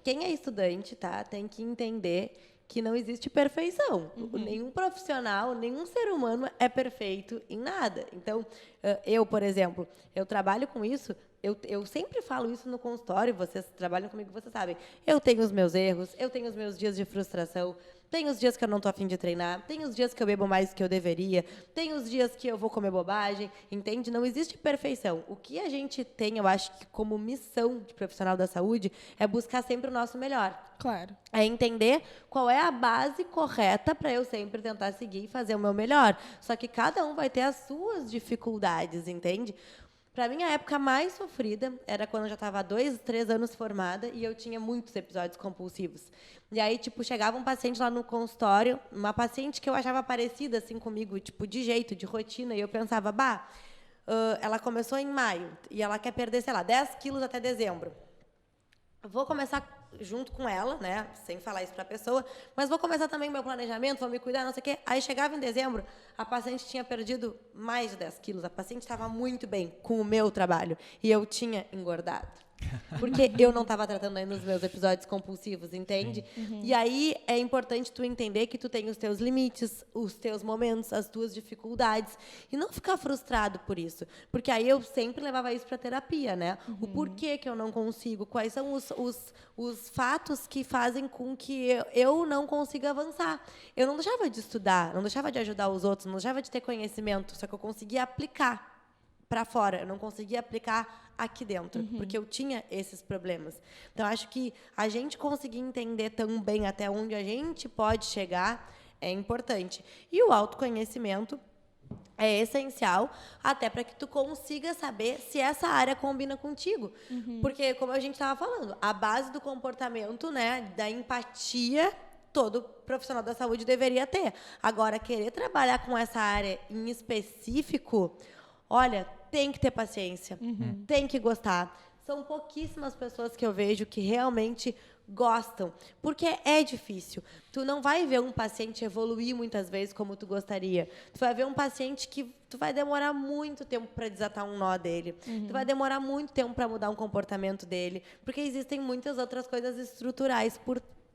[SPEAKER 1] quem é estudante, tá, tem que entender que não existe perfeição. Nenhum profissional, nenhum ser humano é perfeito em nada. Então, eu, por exemplo, eu trabalho com isso, eu sempre falo isso no consultório, vocês trabalham comigo, vocês sabem. Eu tenho os meus erros, eu tenho os meus dias de frustração, tem os dias que eu não tô a fim de treinar, tem os dias que eu bebo mais do que eu deveria, tem os dias que eu vou comer bobagem, entende? Não existe perfeição. O que a gente tem, eu acho que como missão de profissional da saúde, é buscar sempre o nosso melhor.
[SPEAKER 2] Claro.
[SPEAKER 1] É entender qual é a base correta para eu sempre tentar seguir e fazer o meu melhor. Só que cada um vai ter as suas dificuldades, entende? Para mim, a época mais sofrida era quando eu já estava há 2, 3 anos formada e eu tinha muitos episódios compulsivos. E aí, tipo, chegava um paciente lá no consultório, uma paciente que eu achava parecida, assim, comigo, tipo, de jeito, de rotina, e eu pensava, ela começou em maio e ela quer perder, sei lá, 10 quilos até dezembro. Vou começar junto com ela, né, sem falar isso para a pessoa, mas vou começar também o meu planejamento, vou me cuidar, não sei o quê. Aí chegava em dezembro, a paciente tinha perdido mais de 10 quilos, a paciente estava muito bem com o meu trabalho e eu tinha engordado. Porque eu não estava tratando ainda os meus episódios compulsivos, entende? E aí é importante tu entender que tu tem os teus limites, os teus momentos, as tuas dificuldades e não ficar frustrado por isso. Porque aí eu sempre levava isso para terapia, né? O porquê que eu não consigo, quais são os fatos que fazem com que eu não consiga avançar. Eu não deixava de estudar, não deixava de ajudar os outros, não deixava de ter conhecimento, só que eu conseguia aplicar para fora, eu não conseguia aplicar aqui dentro, porque eu tinha esses problemas. Então, acho que a gente conseguir entender também até onde a gente pode chegar é importante. E o autoconhecimento é essencial até para que tu consiga saber se essa área combina contigo. Porque, como a gente estava falando, a base do comportamento, né, da empatia, todo profissional da saúde deveria ter. Agora, querer trabalhar com essa área em específico, olha, tem que ter paciência, tem que gostar. São pouquíssimas pessoas que eu vejo que realmente gostam, porque é difícil. Tu não vai ver um paciente evoluir muitas vezes como tu gostaria. Tu vai ver um paciente que tu vai demorar muito tempo para desatar um nó dele. Tu vai demorar muito tempo para mudar um comportamento dele, porque existem muitas outras coisas estruturais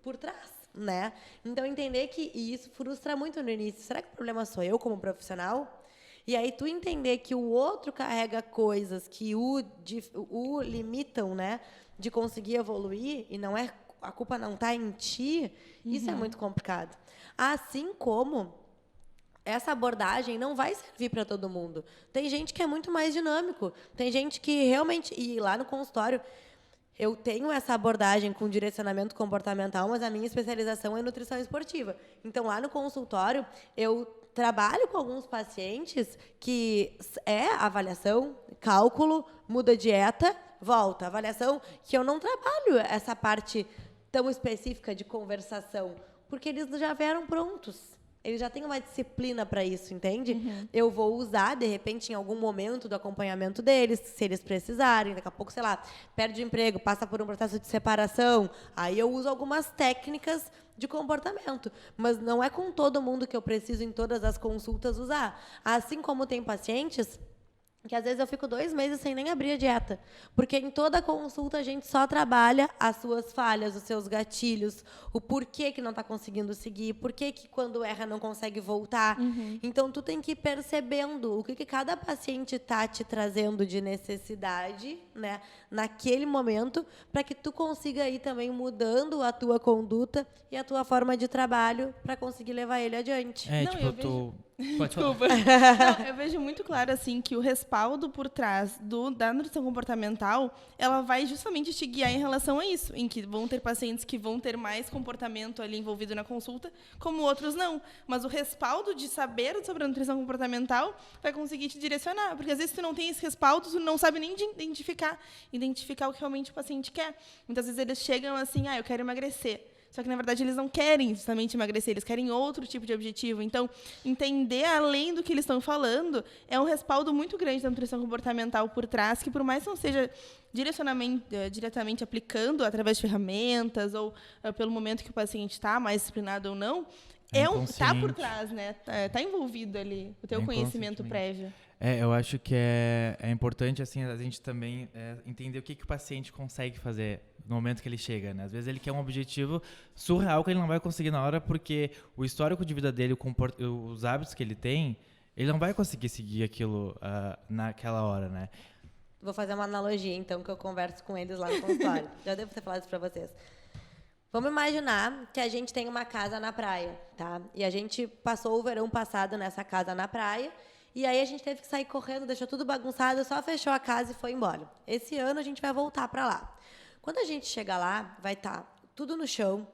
[SPEAKER 1] por trás, né? Então, entender que isso frustra muito no início. Será que o problema sou eu como profissional? E aí tu entender que o outro carrega coisas que o limitam, né, de conseguir evoluir, e não é, a culpa não está em ti, isso é muito complicado. Assim como essa abordagem não vai servir para todo mundo. Tem gente que é muito mais dinâmico, tem gente que realmente, e lá no consultório, eu tenho essa abordagem com direcionamento comportamental, mas a minha especialização é nutrição esportiva. Então, lá no consultório, eu trabalho com alguns pacientes que é avaliação, cálculo, muda dieta, volta. Avaliação, que eu não trabalho essa parte tão específica de conversação, porque eles já vieram prontos. Eles já têm uma disciplina para isso, entende? Eu vou usar, de repente, em algum momento do acompanhamento deles, se eles precisarem. Daqui a pouco, sei lá, perde o emprego, passa por um processo de separação. Aí eu uso algumas técnicas de comportamento. Mas não é com todo mundo que eu preciso, em todas as consultas, usar. Assim como tem pacientes que às vezes eu fico 2 meses sem nem abrir a dieta. Porque em toda consulta a gente só trabalha as suas falhas, os seus gatilhos, o porquê que não está conseguindo seguir, porquê que quando erra não consegue voltar. Então, tu tem que ir percebendo o que cada paciente está te trazendo de necessidade, né, naquele momento, para que tu consiga ir também mudando a tua conduta e a tua forma de trabalho para conseguir levar ele adiante.
[SPEAKER 3] É,
[SPEAKER 2] Não,
[SPEAKER 3] tipo,
[SPEAKER 2] eu
[SPEAKER 3] tu... Pode falar.
[SPEAKER 2] Desculpa. Não, eu vejo muito claro assim que o respaldo por trás da nutrição comportamental, ela vai justamente te guiar em relação a isso, em que vão ter pacientes que vão ter mais comportamento ali envolvido na consulta, como outros não. Mas o respaldo de saber sobre a nutrição comportamental vai conseguir te direcionar, porque às vezes tu não tem esse respaldo, tu não sabe nem identificar o que realmente o paciente quer. Muitas vezes eles chegam assim, eu quero emagrecer. Só que, na verdade, eles não querem justamente emagrecer, eles querem outro tipo de objetivo. Então, entender além do que eles estão falando é um respaldo muito grande da nutrição comportamental por trás, que por mais que não seja diretamente aplicando através de ferramentas ou pelo momento que o paciente está, mais disciplinado ou não, está por trás, né? Tá envolvido ali o teu conhecimento prévio.
[SPEAKER 3] Eu acho que é importante assim, a gente também entender o que o paciente consegue fazer no momento que ele chega, né? Às vezes ele quer um objetivo surreal que ele não vai conseguir na hora porque o histórico de vida dele, os hábitos que ele tem, ele não vai conseguir seguir aquilo naquela hora, né?
[SPEAKER 1] Vou fazer uma analogia, então, que eu converso com eles lá no consultório. Já devo ter falado isso para vocês. Vamos imaginar que a gente tem uma casa na praia, tá? E a gente passou o verão passado nessa casa na praia. E aí a gente teve que sair correndo, deixou tudo bagunçado, só fechou a casa e foi embora. Esse ano a gente vai voltar para lá. Quando a gente chegar lá, vai estar tudo no chão,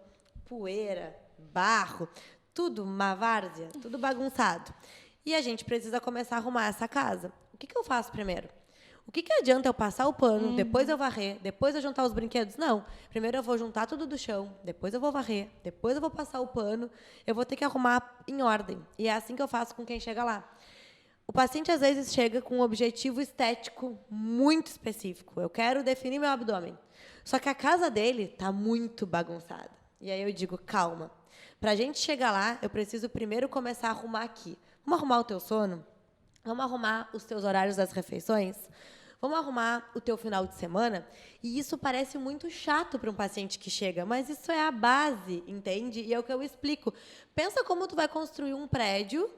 [SPEAKER 1] poeira, barro, tudo, uma várzea, tudo bagunçado. E a gente precisa começar a arrumar essa casa. O que eu faço primeiro? O que adianta eu passar o pano, depois eu varrer, depois eu juntar os brinquedos? Não. Primeiro eu vou juntar tudo do chão, depois eu vou varrer, depois eu vou passar o pano, eu vou ter que arrumar em ordem. E é assim que eu faço com quem chega lá. O paciente, às vezes, chega com um objetivo estético muito específico. Eu quero definir meu abdômen. Só que a casa dele está muito bagunçada. E aí eu digo, calma. Para a gente chegar lá, eu preciso primeiro começar a arrumar aqui. Vamos arrumar o teu sono? Vamos arrumar os teus horários das refeições? Vamos arrumar o teu final de semana? E isso parece muito chato para um paciente que chega, mas isso é a base, entende? E é o que eu explico. Pensa como tu vai construir um prédio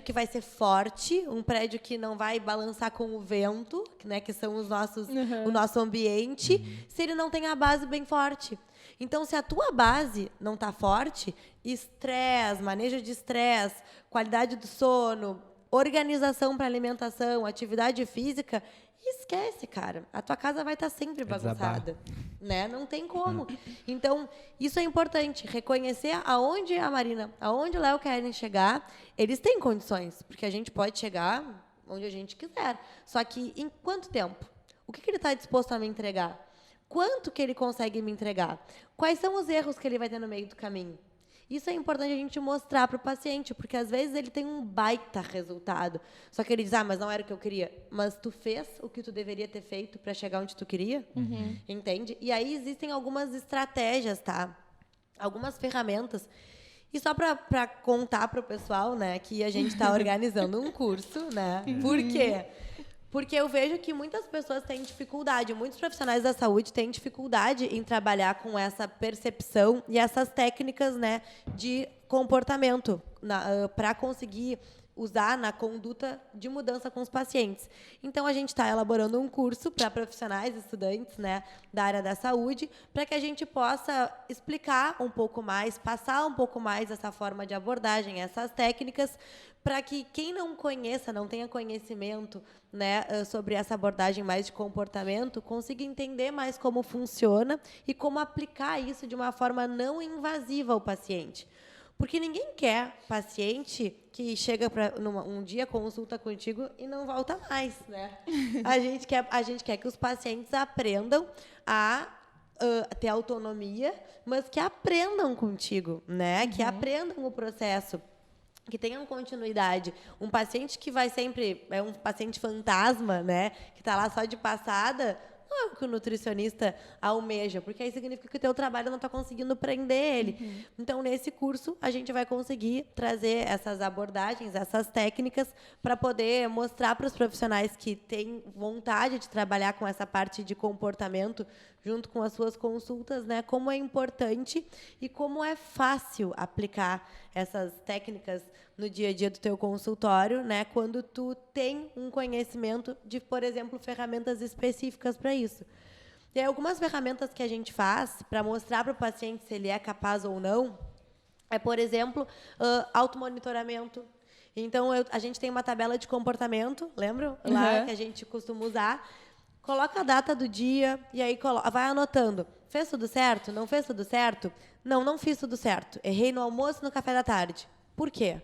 [SPEAKER 1] que vai ser forte, um prédio que não vai balançar com o vento, né, que são o nosso ambiente, se ele não tem a base bem forte. Então, se a tua base não está forte, estresse, manejo de estresse, qualidade do sono, organização para alimentação, atividade física, esquece, cara. A tua casa vai estar sempre bagunçada, né? Não tem como. Então, isso é importante, reconhecer aonde a Marina, aonde o Léo querem chegar. Eles têm condições, porque a gente pode chegar onde a gente quiser. Só que em quanto tempo? O que ele está disposto a me entregar? Quanto que ele consegue me entregar? Quais são os erros que ele vai ter no meio do caminho? Isso é importante a gente mostrar para o paciente, porque às vezes ele tem um baita resultado. Só que ele diz, mas não era o que eu queria. Mas tu fez o que tu deveria ter feito para chegar onde tu queria? Entende? E aí existem algumas estratégias, tá? Algumas ferramentas. E só para contar para o pessoal, né, que a gente está organizando um curso, né? Por quê? Porque eu vejo que muitas pessoas têm dificuldade, muitos profissionais da saúde têm dificuldade em trabalhar com essa percepção e essas técnicas, né, de comportamento para conseguir usar na conduta de mudança com os pacientes. Então, a gente está elaborando um curso para profissionais, estudantes, né, da área da saúde, para que a gente possa explicar um pouco mais, passar um pouco mais essa forma de abordagem, essas técnicas, para que quem não conheça, não tenha conhecimento, né, sobre essa abordagem mais de comportamento, consiga entender mais como funciona e como aplicar isso de uma forma não invasiva ao paciente. Porque ninguém quer paciente que chega para um dia, consulta contigo e não volta mais, né? A gente quer que os pacientes aprendam a ter autonomia, mas que aprendam contigo, né? Que aprendam o processo, que tenham continuidade. Um paciente que vai sempre... É um paciente fantasma, né? Que está lá só de passada... não é o que o nutricionista almeja, porque aí significa que o teu trabalho não está conseguindo prender ele. Então, nesse curso, a gente vai conseguir trazer essas abordagens, essas técnicas, para poder mostrar para os profissionais que têm vontade de trabalhar com essa parte de comportamento, junto com as suas consultas, né, como é importante e como é fácil aplicar essas técnicas no dia a dia do teu consultório, né, quando tu tem um conhecimento de, por exemplo, ferramentas específicas para isso. E aí, algumas ferramentas que a gente faz para mostrar para o paciente se ele é capaz ou não é, por exemplo, automonitoramento. Então, a gente tem uma tabela de comportamento, lembram? Lá que a gente costuma usar. Coloca a data do dia e aí vai anotando. Fez tudo certo? Não fez tudo certo? Não, não fiz tudo certo. Errei no almoço e no café da tarde. Por quê?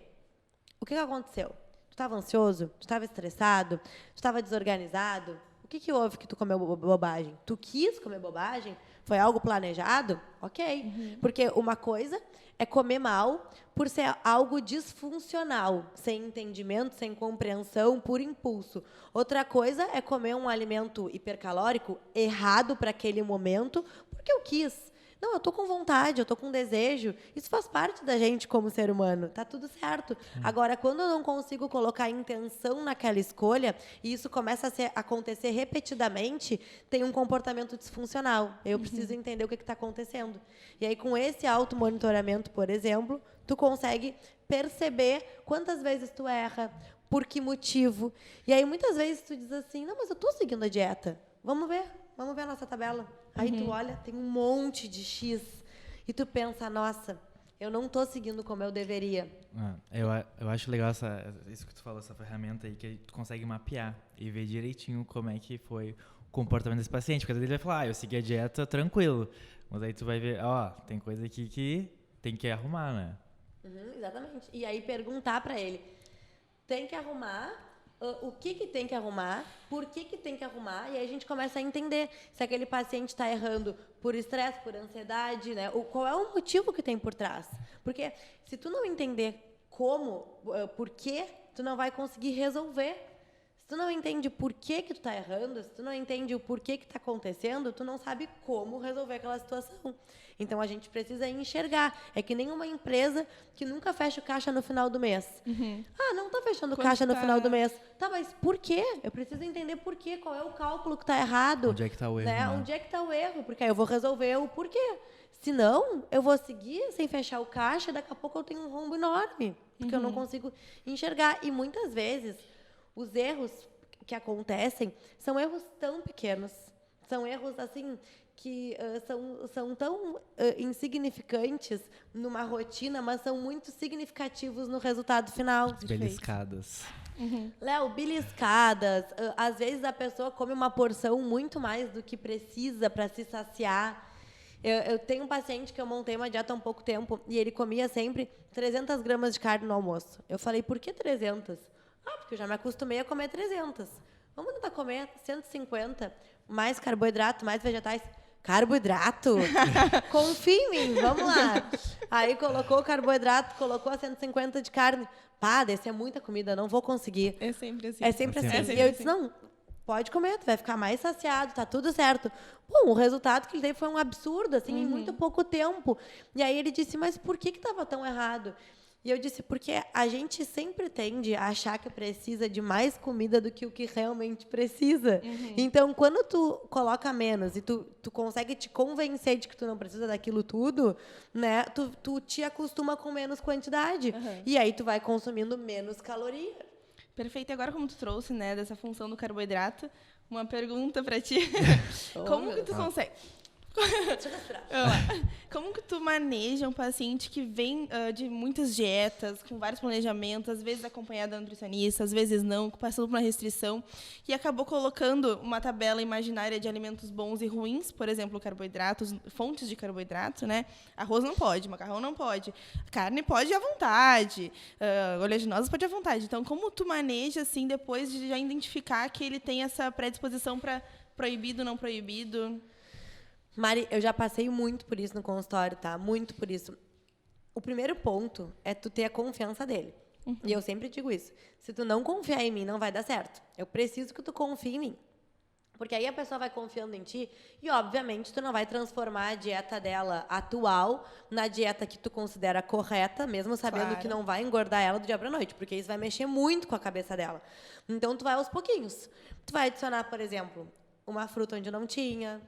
[SPEAKER 1] O que aconteceu? Tu estava ansioso? Tu estava estressado? Tu estava desorganizado? O que houve que tu comeu bobagem? Tu quis comer bobagem? Foi algo planejado? Ok. Porque uma coisa é comer mal por ser algo disfuncional, sem entendimento, sem compreensão, por impulso. Outra coisa é comer um alimento hipercalórico errado para aquele momento, porque eu quis. Não, eu tô com vontade, eu tô com desejo. Isso faz parte da gente como ser humano. Tá tudo certo. Agora, quando eu não consigo colocar intenção naquela escolha e isso começa a acontecer repetidamente, tem um comportamento disfuncional. Eu preciso entender o que está acontecendo. E aí, com esse automonitoramento, por exemplo, tu consegue perceber quantas vezes tu erra, por que motivo. E aí, muitas vezes, tu diz assim, não, mas eu tô seguindo a dieta. Vamos ver a nossa tabela. Aí tu olha, tem um monte de X. E tu pensa, nossa, eu não estou seguindo como eu deveria.
[SPEAKER 3] Eu acho legal isso que tu falou, essa ferramenta aí, que tu consegue mapear e ver direitinho como é que foi o comportamento desse paciente. Porque às vezes ele vai falar, eu segui a dieta tranquilo. Mas aí tu vai ver, tem coisa aqui que tem que arrumar, né?
[SPEAKER 1] Exatamente. E aí perguntar para ele, tem que arrumar... o que tem que arrumar, por que tem que arrumar, e aí a gente começa a entender se aquele paciente está errando por estresse, por ansiedade, né? Qual é o motivo que tem por trás. Porque se tu não entender por quê, tu não vai conseguir resolver. Se tu não entende por que tu está errando, se tu não entende o porquê que está acontecendo, tu não sabe como resolver aquela situação. Então, a gente precisa enxergar. É que nem uma empresa que nunca fecha o caixa no final do mês. Não está fechando o caixa no final do mês. Tá, mas por quê? Eu preciso entender por quê. Qual é o cálculo que está errado?
[SPEAKER 3] Onde é que está o erro?
[SPEAKER 1] Né? Onde é que está o erro? Porque aí eu vou resolver o porquê. Senão, eu vou seguir sem fechar o caixa e daqui a pouco eu tenho um rombo enorme. Porque eu não consigo enxergar. E muitas vezes, os erros que acontecem são erros tão pequenos. São erros, assim... que são tão insignificantes numa rotina, mas são muito significativos no resultado final.
[SPEAKER 3] Beliscadas.
[SPEAKER 1] Léo, beliscadas. Às vezes a pessoa come uma porção muito mais do que precisa para se saciar. Eu tenho um paciente que eu montei uma dieta há um pouco tempo e ele comia sempre 300 gramas de carne no almoço. Eu falei, por que 300? Porque eu já me acostumei a comer 300. Vamos tentar comer 150, mais carboidrato, mais vegetais. Carboidrato? Confia em mim, vamos lá. Aí colocou o carboidrato, colocou a 150 de carne. Desse é muita comida, não vou conseguir.
[SPEAKER 2] É sempre assim.
[SPEAKER 1] É sempre assim. E eu disse, não, pode comer, tu vai ficar mais saciado, tá tudo certo. Bom, o resultado que ele teve foi um absurdo, assim, em muito pouco tempo. E aí ele disse, mas por que estava tão errado? E eu disse, porque a gente sempre tende a achar que precisa de mais comida do que o que realmente precisa. Então, quando tu coloca menos e tu consegue te convencer de que tu não precisa daquilo tudo, né, tu te acostuma com menos quantidade. E aí tu vai consumindo menos caloria.
[SPEAKER 2] Perfeito. E agora, como tu trouxe, né, dessa função do carboidrato, uma pergunta para ti. Como que tu consegue...
[SPEAKER 1] Deixa eu respirar.
[SPEAKER 2] Como que tu maneja um paciente que vem de muitas dietas, com vários planejamentos, às vezes acompanhado da nutricionista, às vezes não, passando por uma restrição, e acabou colocando uma tabela imaginária de alimentos bons e ruins, por exemplo, carboidratos, fontes de carboidrato, né? Arroz não pode, macarrão não pode, carne pode à vontade, oleaginosas pode à vontade. Então, como tu maneja, assim, depois de já identificar que ele tem essa predisposição para proibido, não proibido?
[SPEAKER 1] Mari, eu já passei muito por isso no consultório, tá? Muito por isso. O primeiro ponto é tu ter a confiança dele. E eu sempre digo isso. Se tu não confiar em mim, não vai dar certo. Eu preciso que tu confie em mim. Porque aí a pessoa vai confiando em ti e, obviamente, tu não vai transformar a dieta dela atual na dieta que tu considera correta, mesmo sabendo que não vai engordar ela do dia pra noite, porque isso vai mexer muito com a cabeça dela. Então, tu vai aos pouquinhos. Tu vai adicionar, por exemplo, uma fruta onde não tinha,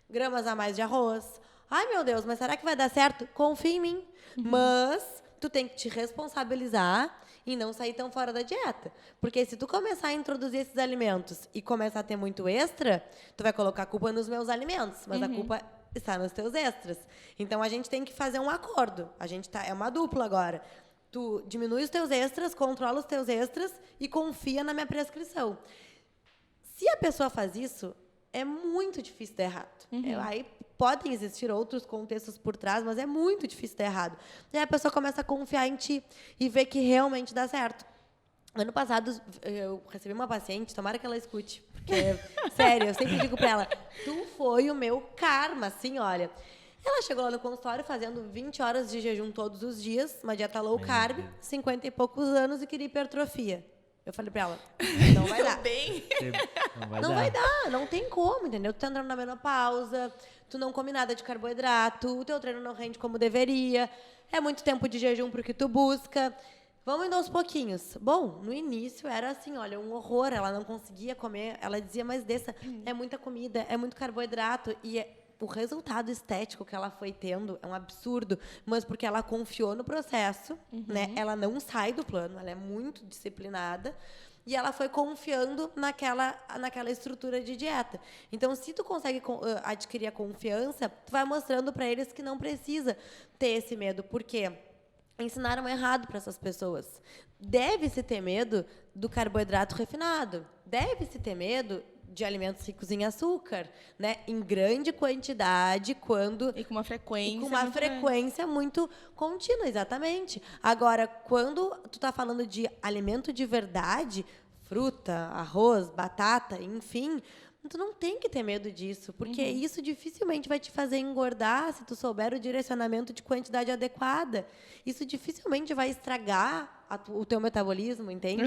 [SPEAKER 1] gramas a mais de arroz. Ai, meu Deus, mas será que vai dar certo? Confia em mim. Mas tu tem que te responsabilizar e não sair tão fora da dieta. Porque se tu começar a introduzir esses alimentos e começar a ter muito extra, tu vai colocar a culpa nos meus alimentos, mas a culpa está nos teus extras. Então, a gente tem que fazer um acordo. É uma dupla agora. Tu diminui os teus extras, controla os teus extras e confia na minha prescrição. Se a pessoa faz isso, é muito difícil dar errado. Aí podem existir outros contextos por trás, mas é muito difícil dar errado. E aí a pessoa começa a confiar em ti e ver que realmente dá certo. Ano passado, eu recebi uma paciente, tomara que ela escute, porque, sério, eu sempre digo pra ela, tu foi o meu karma, assim, olha. Ela chegou lá no consultório fazendo 20 horas de jejum todos os dias, uma dieta low carb, 50 e poucos anos e queria hipertrofia. Eu falei pra ela, não vai dar. Não vai dar, não tem como, entendeu? Tu tá entrando na menopausa, tu não come nada de carboidrato, o teu treino não rende como deveria, é muito tempo de jejum pro que tu busca. Vamos indo aos pouquinhos. Bom, no início era assim, olha, um horror, ela não conseguia comer, ela dizia, mas dessa, é muita comida, é muito carboidrato, o resultado estético que ela foi tendo é um absurdo, mas porque ela confiou no processo, né? Ela não sai do plano, ela é muito disciplinada e ela foi confiando naquela estrutura de dieta. Então, se tu consegue adquirir a confiança, tu vai mostrando para eles que não precisa ter esse medo, porque ensinaram errado para essas pessoas. Deve-se ter medo do carboidrato refinado, deve-se ter medo de alimentos ricos em açúcar, né? Em grande quantidade,
[SPEAKER 2] E com uma frequência.
[SPEAKER 1] Com uma frequência muito contínua, exatamente. Agora, quando tu tá falando de alimento de verdade, fruta, arroz, batata, enfim, tu não tem que ter medo disso, porque isso dificilmente vai te fazer engordar se tu souber o direcionamento de quantidade adequada. Isso dificilmente vai estragar o teu metabolismo, entende?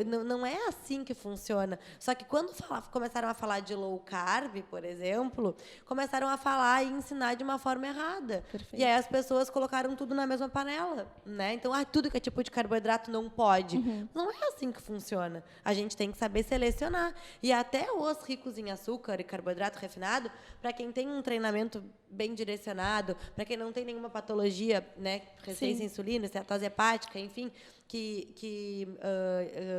[SPEAKER 1] Não é assim que funciona. Só que quando começaram a falar de low carb, por exemplo, começaram a falar e ensinar de uma forma errada.
[SPEAKER 2] Perfeito.
[SPEAKER 1] E aí as pessoas colocaram tudo na mesma panela, né? Então, tudo que é tipo de carboidrato não pode. Não é assim que funciona. A gente tem que saber selecionar. E até os ricos em açúcar e carboidrato refinado, para quem tem um treinamento bem direcionado, para quem não tem nenhuma patologia, né, resistência à insulina, esteatose hepática, enfim, que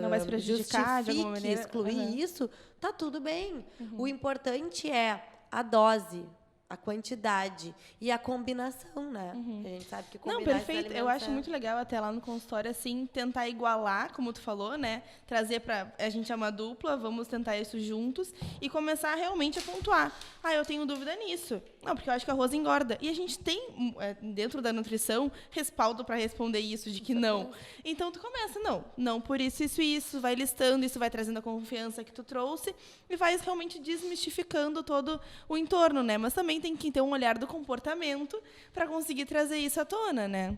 [SPEAKER 2] não vai se prejudicar de alguma maneira,
[SPEAKER 1] excluir isso, tá tudo bem. O importante é a dose, a quantidade e a combinação, né? A gente sabe que combinar.
[SPEAKER 2] Não, perfeito. Eu acho muito legal até lá no consultório, assim, tentar igualar, como tu falou, né? Trazer a gente é uma dupla, vamos tentar isso juntos e começar realmente a pontuar. Eu tenho dúvida nisso. Não, porque eu acho que arroz engorda. E a gente tem, dentro da nutrição, respaldo para responder isso, de que não. Então, tu começa, não por isso, isso, vai listando, isso vai trazendo a confiança que tu trouxe e vai realmente desmistificando todo o entorno, né? Mas também tem que ter um olhar do comportamento para conseguir trazer isso à tona, né?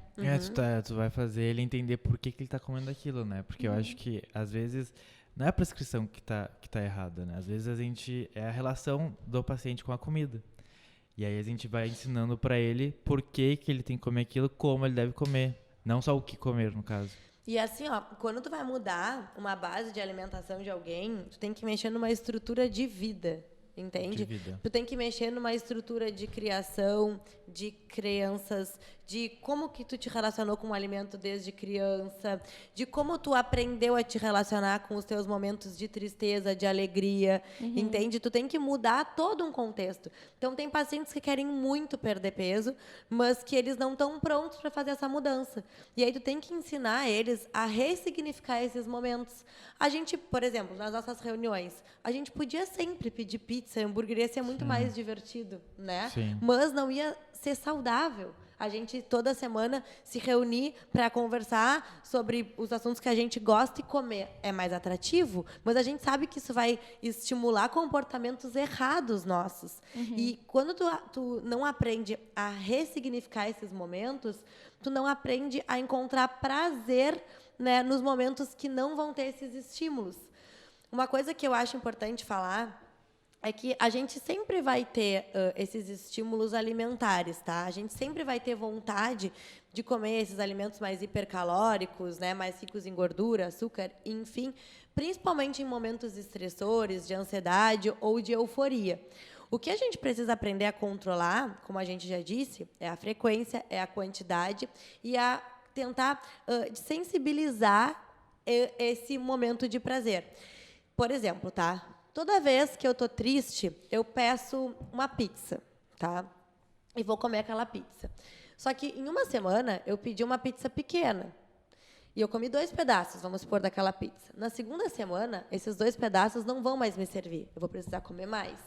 [SPEAKER 3] Tu vai fazer ele entender por que ele tá comendo aquilo, né? Porque eu acho que, às vezes, não é a prescrição que tá errada, né? Às vezes é a relação do paciente com a comida. E aí a gente vai ensinando para ele por que ele tem que comer aquilo, como ele deve comer. Não só o que comer, no caso.
[SPEAKER 1] E assim, quando tu vai mudar uma base de alimentação de alguém, tu tem que mexer numa estrutura de vida. Entende? Tu tem que mexer numa estrutura de criação, de crenças, de como que tu te relacionou com o alimento desde criança, de como tu aprendeu a te relacionar com os teus momentos de tristeza, de alegria, entende? Tu tem que mudar todo um contexto. Então, tem pacientes que querem muito perder peso, mas que eles não estão prontos para fazer essa mudança. E aí, tu tem que ensinar eles a ressignificar esses momentos. A gente, por exemplo, nas nossas reuniões, a gente podia sempre pedir pizza, hambúrguer, ia ser muito mais divertido, né?
[SPEAKER 3] Sim.
[SPEAKER 1] Mas não ia ser saudável. A gente, toda semana, se reunir para conversar sobre os assuntos que a gente gosta e comer. É mais atrativo, mas a gente sabe que isso vai estimular comportamentos errados nossos. E quando tu não aprende a ressignificar esses momentos, tu não aprende a encontrar prazer, né, nos momentos que não vão ter esses estímulos. Uma coisa que eu acho importante falar é que a gente sempre vai ter esses estímulos alimentares, tá? A gente sempre vai ter vontade de comer esses alimentos mais hipercalóricos, né? Mais ricos em gordura, açúcar, enfim, principalmente em momentos estressores, de ansiedade ou de euforia. O que a gente precisa aprender a controlar, como a gente já disse, é a frequência, é a quantidade e a tentar sensibilizar esse momento de prazer. Por exemplo, tá? Toda vez que eu tô triste, eu peço uma pizza, tá? E vou comer aquela pizza. Só que em uma semana eu pedi uma pizza pequena. E eu comi 2 pedaços, vamos supor, daquela pizza. Na segunda semana, esses 2 pedaços não vão mais me servir. Eu vou precisar comer mais.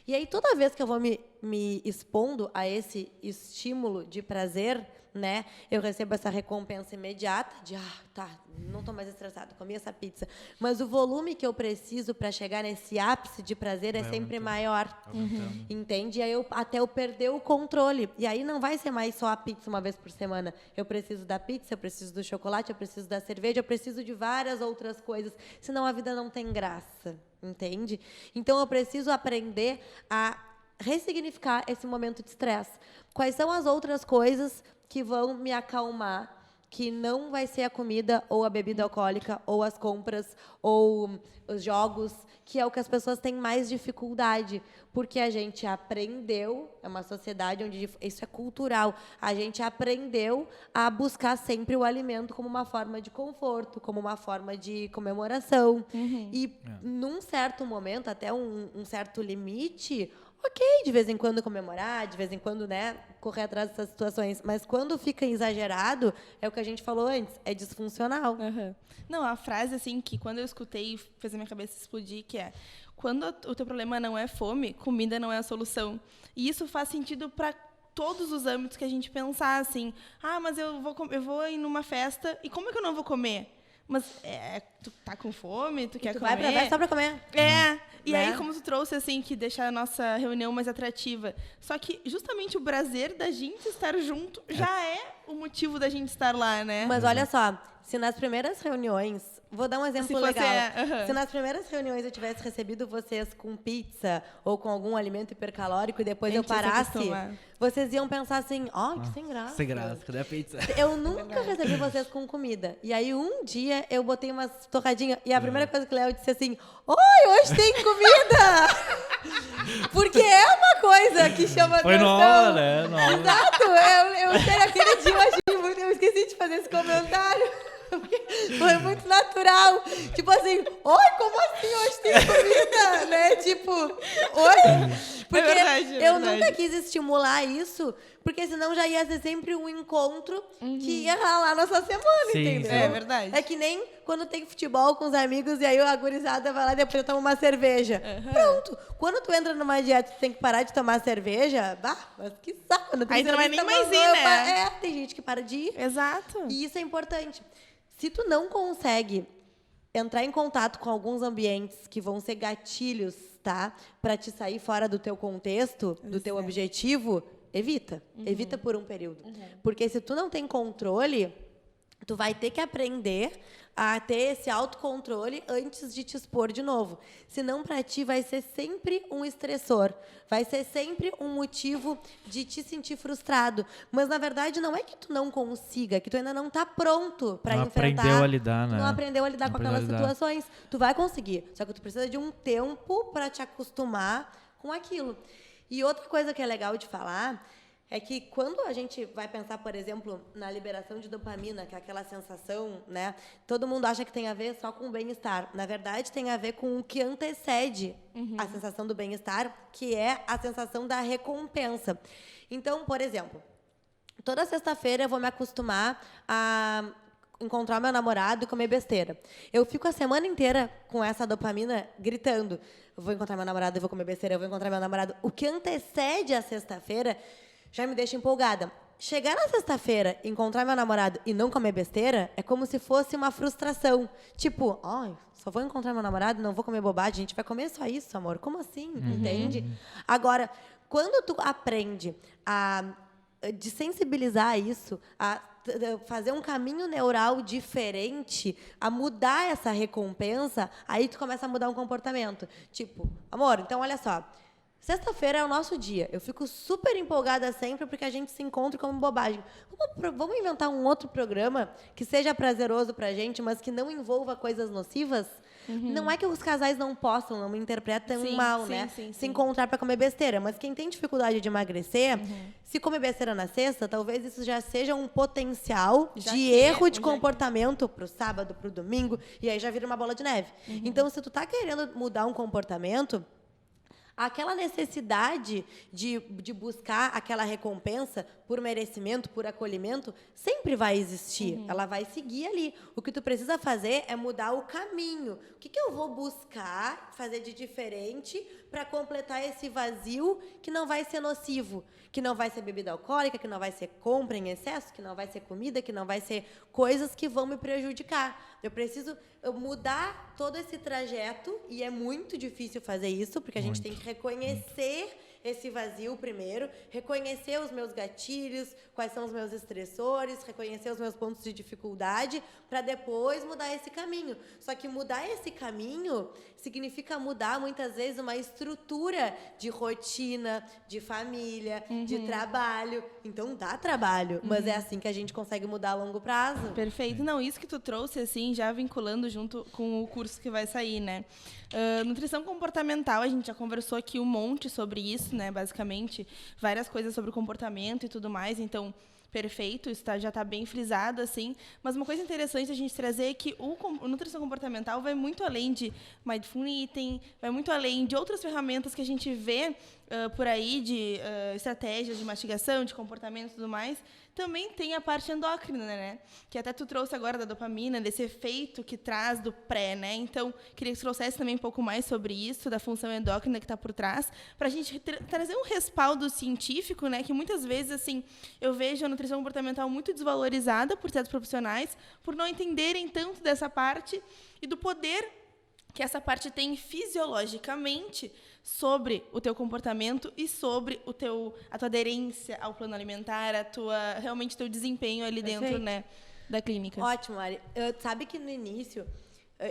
[SPEAKER 1] E aí, toda vez que eu vou me expondo a esse estímulo de prazer, né, eu recebo essa recompensa imediata de, tá, não estou mais estressado, comi essa pizza. Mas o volume que eu preciso para chegar nesse ápice de prazer é sempre maior. Entende? E aí, até eu perder o controle. E aí, não vai ser mais só a pizza uma vez por semana. Eu preciso da pizza, eu preciso do chocolate, eu preciso da cerveja, eu preciso de várias outras coisas. Senão, a vida não tem graça. Entende? Então, eu preciso aprender a ressignificar esse momento de estresse. Quais são as outras coisas que vão me acalmar, que não vai ser a comida ou a bebida alcoólica ou as compras ou os jogos, que é o que as pessoas têm mais dificuldade, porque a gente aprendeu, é uma sociedade onde isso é cultural, a gente aprendeu a buscar sempre o alimento como uma forma de conforto, como uma forma de comemoração. E num certo momento, até um certo limite, ok, de vez em quando comemorar, de vez em quando, né, correr atrás dessas situações. Mas quando fica exagerado, é o que a gente falou antes, é disfuncional.
[SPEAKER 2] Não, a frase, assim, que quando eu escutei, fez a minha cabeça explodir, que é: quando o teu problema não é fome, comida não é a solução. E isso faz sentido para todos os âmbitos que a gente pensar, assim, mas eu vou ir numa festa, e como é que eu não vou comer? Mas tu tá com fome, tu quer comer?
[SPEAKER 1] Vai pra festa só pra comer.
[SPEAKER 2] E aí, como tu trouxe, assim, que deixa a nossa reunião mais atrativa. Só que justamente o prazer da gente estar junto já é o motivo da gente estar lá, né?
[SPEAKER 1] Mas olha só, se nas primeiras reuniões... Vou dar um exemplo legal. Se nas primeiras reuniões eu tivesse recebido vocês com pizza ou com algum alimento hipercalórico e depois eu parasse, vocês iam pensar assim, que sem graça.
[SPEAKER 3] Sem graça, cadê a pizza?
[SPEAKER 1] Eu nunca recebi vocês com comida. E aí um dia eu botei umas torradinhas e a primeira coisa que o Léo disse assim, oi, hoje tem comida! Porque é uma coisa que chama atenção.
[SPEAKER 3] Foi nova, né? Nova.
[SPEAKER 1] Exato. Eu sei, aquele dia eu esqueci de fazer esse comentário. Foi muito natural. Tipo assim, oi, como assim hoje tem comida? Né? Tipo, oi? Porque eu nunca quis estimular isso, porque senão já ia ser sempre um encontro que ia ralar nossa semana, entendeu?
[SPEAKER 2] É verdade.
[SPEAKER 1] É que nem quando tem futebol com os amigos e aí a gurizada vai lá e depois toma uma cerveja. Pronto. Quando tu entra numa dieta e tu tem que parar de tomar cerveja, mas que saco.
[SPEAKER 2] Aí não é nem mais ir, né?
[SPEAKER 1] Tem gente que para de ir.
[SPEAKER 2] Exato.
[SPEAKER 1] E isso é importante. Se tu não consegue entrar em contato com alguns ambientes que vão ser gatilhos, tá? Para te sair fora do teu contexto, do teu objetivo, evita. Evita por um período. Porque se tu não tem controle, tu vai ter que aprender a ter esse autocontrole antes de te expor de novo. Senão, para ti, vai ser sempre um estressor. Vai ser sempre um motivo de te sentir frustrado. Mas, na verdade, não é que tu não consiga, que tu ainda não está pronto para enfrentar.
[SPEAKER 3] Aprendeu a lidar, né?
[SPEAKER 1] Não aprendeu a lidar com aquelas situações. Tu vai conseguir. Só que tu precisa de um tempo para te acostumar com aquilo. E outra coisa que é legal de falar é que quando a gente vai pensar, por exemplo, na liberação de dopamina, que é aquela sensação, né? Todo mundo acha que tem a ver só com o bem-estar. Na verdade, tem a ver com o que antecede a sensação do bem-estar, que é a sensação da recompensa. Então, por exemplo, toda sexta-feira eu vou me acostumar a encontrar meu namorado e comer besteira. Eu fico a semana inteira com essa dopamina gritando. Eu vou encontrar meu namorado, eu vou comer besteira, eu vou encontrar meu namorado. O que antecede a sexta-feira já me deixa empolgada. Chegar na sexta-feira, encontrar meu namorado e não comer besteira é como se fosse uma frustração. Tipo, só vou encontrar meu namorado, não vou comer bobagem, a gente vai comer só isso, amor. Como assim? Entende? Agora, quando tu aprende a de sensibilizar isso, a fazer um caminho neural diferente, a mudar essa recompensa, aí tu começa a mudar um comportamento. Tipo, amor, então olha só, sexta-feira é o nosso dia. Eu fico super empolgada sempre porque a gente se encontra como bobagem. Vamos inventar um outro programa que seja prazeroso pra gente, mas que não envolva coisas nocivas? Não é que os casais não possam, não interpretam mal, né? Se encontrar para comer besteira. Mas quem tem dificuldade de emagrecer, se comer besteira na sexta, talvez isso já seja um potencial de erro de comportamento para o sábado, para o domingo, e aí já vira uma bola de neve. Então, se tu tá querendo mudar um comportamento, aquela necessidade de buscar aquela recompensa por merecimento, por acolhimento, sempre vai existir. Ela vai seguir ali. O que tu precisa fazer é mudar o caminho. O que eu vou buscar fazer de diferente para completar esse vazio que não vai ser nocivo, que não vai ser bebida alcoólica, que não vai ser compra em excesso, que não vai ser comida, que não vai ser coisas que vão me prejudicar. Eu preciso mudar todo esse trajeto, e é muito difícil fazer isso, porque a gente tem que reconhecer esse vazio primeiro, reconhecer os meus gatilhos, quais são os meus estressores, reconhecer os meus pontos de dificuldade, para depois mudar esse caminho. Só que mudar esse caminho significa mudar, muitas vezes, uma estrutura de rotina, de família, de trabalho. Então, dá trabalho, mas é assim que a gente consegue mudar a longo prazo.
[SPEAKER 2] Perfeito. Não, isso que tu trouxe, assim, já vinculando junto com o curso que vai sair, né? Nutrição comportamental, a gente já conversou aqui um monte sobre isso, né? Basicamente, várias coisas sobre o comportamento e tudo mais. Então, perfeito, isso já está bem frisado, assim. Mas uma coisa interessante a gente trazer é que o nutrição comportamental vai muito além de mindful eating, vai muito além de outras ferramentas que a gente vê por aí, de estratégias de mastigação, de comportamento e tudo mais. Também tem a parte endócrina, né? Que até tu trouxe agora da dopamina, desse efeito que traz do pré, né? Então, queria que tu trouxesse também um pouco mais sobre isso, da função endócrina que está por trás, para a gente trazer um respaldo científico, né? Que muitas vezes, assim, eu vejo a nutrição comportamental muito desvalorizada por certos profissionais, por não entenderem tanto dessa parte e do poder que essa parte tem fisiologicamente sobre o teu comportamento e sobre a tua aderência ao plano alimentar, realmente o teu desempenho ali dentro, né, da clínica.
[SPEAKER 1] Ótimo, Ari. Sabe que no início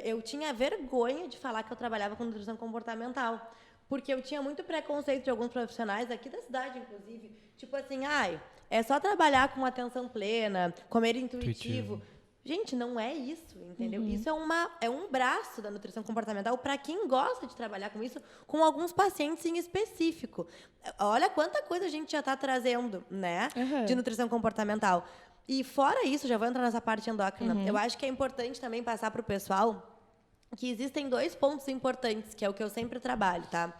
[SPEAKER 1] eu tinha vergonha de falar que eu trabalhava com nutrição comportamental, porque eu tinha muito preconceito de alguns profissionais aqui da cidade, inclusive, tipo assim, é só trabalhar com atenção plena, comer intuitivo. Gente, não é isso, entendeu? Isso é um braço da nutrição comportamental para quem gosta de trabalhar com isso, com alguns pacientes em específico. Olha quanta coisa a gente já está trazendo, né, de nutrição comportamental. E fora isso, já vou entrar nessa parte endócrina, eu acho que é importante também passar para o pessoal que existem 2 pontos importantes, que é o que eu sempre trabalho, tá?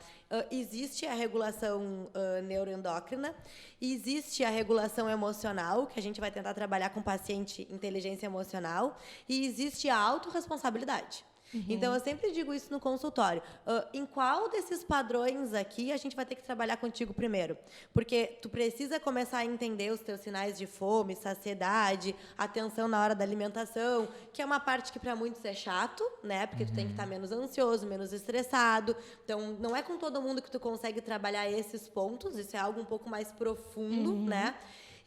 [SPEAKER 1] Existe a regulação neuroendócrina, existe a regulação emocional, que a gente vai tentar trabalhar com o paciente inteligência emocional, e existe a autorresponsabilidade. Então, eu sempre digo isso no consultório. Em qual desses padrões aqui a gente vai ter que trabalhar contigo primeiro? Porque tu precisa começar a entender os teus sinais de fome, saciedade, atenção na hora da alimentação, que é uma parte que para muitos é chato, né? Porque tu tem que estar menos ansioso, menos estressado. Então, não é com todo mundo que tu consegue trabalhar esses pontos. Isso é algo um pouco mais profundo, né?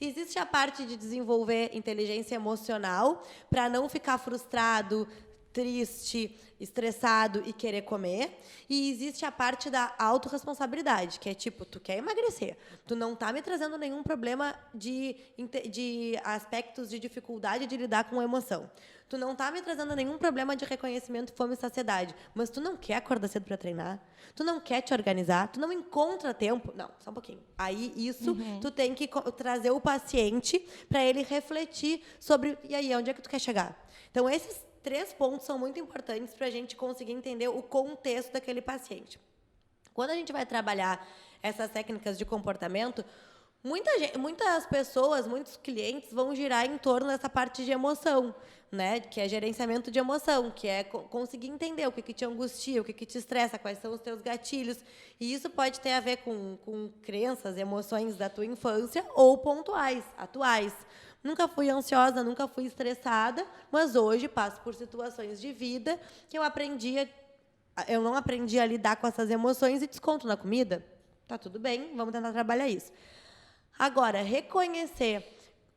[SPEAKER 1] Existe a parte de desenvolver inteligência emocional para não ficar frustrado, triste, estressado e querer comer. E existe a parte da autorresponsabilidade, que é tipo, tu quer emagrecer, tu não tá me trazendo nenhum problema de aspectos de dificuldade de lidar com a emoção. Tu não tá me trazendo nenhum problema de reconhecimento, fome e saciedade, mas tu não quer acordar cedo para treinar, tu não quer te organizar, tu não encontra tempo. Não, só um pouquinho. Aí, isso, tu tem que trazer o paciente para ele refletir sobre, e aí, onde é que tu quer chegar? Então, esses 3 pontos são muito importantes para a gente conseguir entender o contexto daquele paciente. Quando a gente vai trabalhar essas técnicas de comportamento, muitas pessoas, muitos clientes vão girar em torno dessa parte de emoção, né? Que é gerenciamento de emoção, que é conseguir entender o que te angustia, o que te estressa, quais são os teus gatilhos. E isso pode ter a ver com crenças, emoções da tua infância ou pontuais, atuais. Nunca fui ansiosa, nunca fui estressada, mas hoje passo por situações de vida que eu não aprendi a lidar com essas emoções e desconto na comida. Tá tudo bem, vamos tentar trabalhar isso. Agora, reconhecer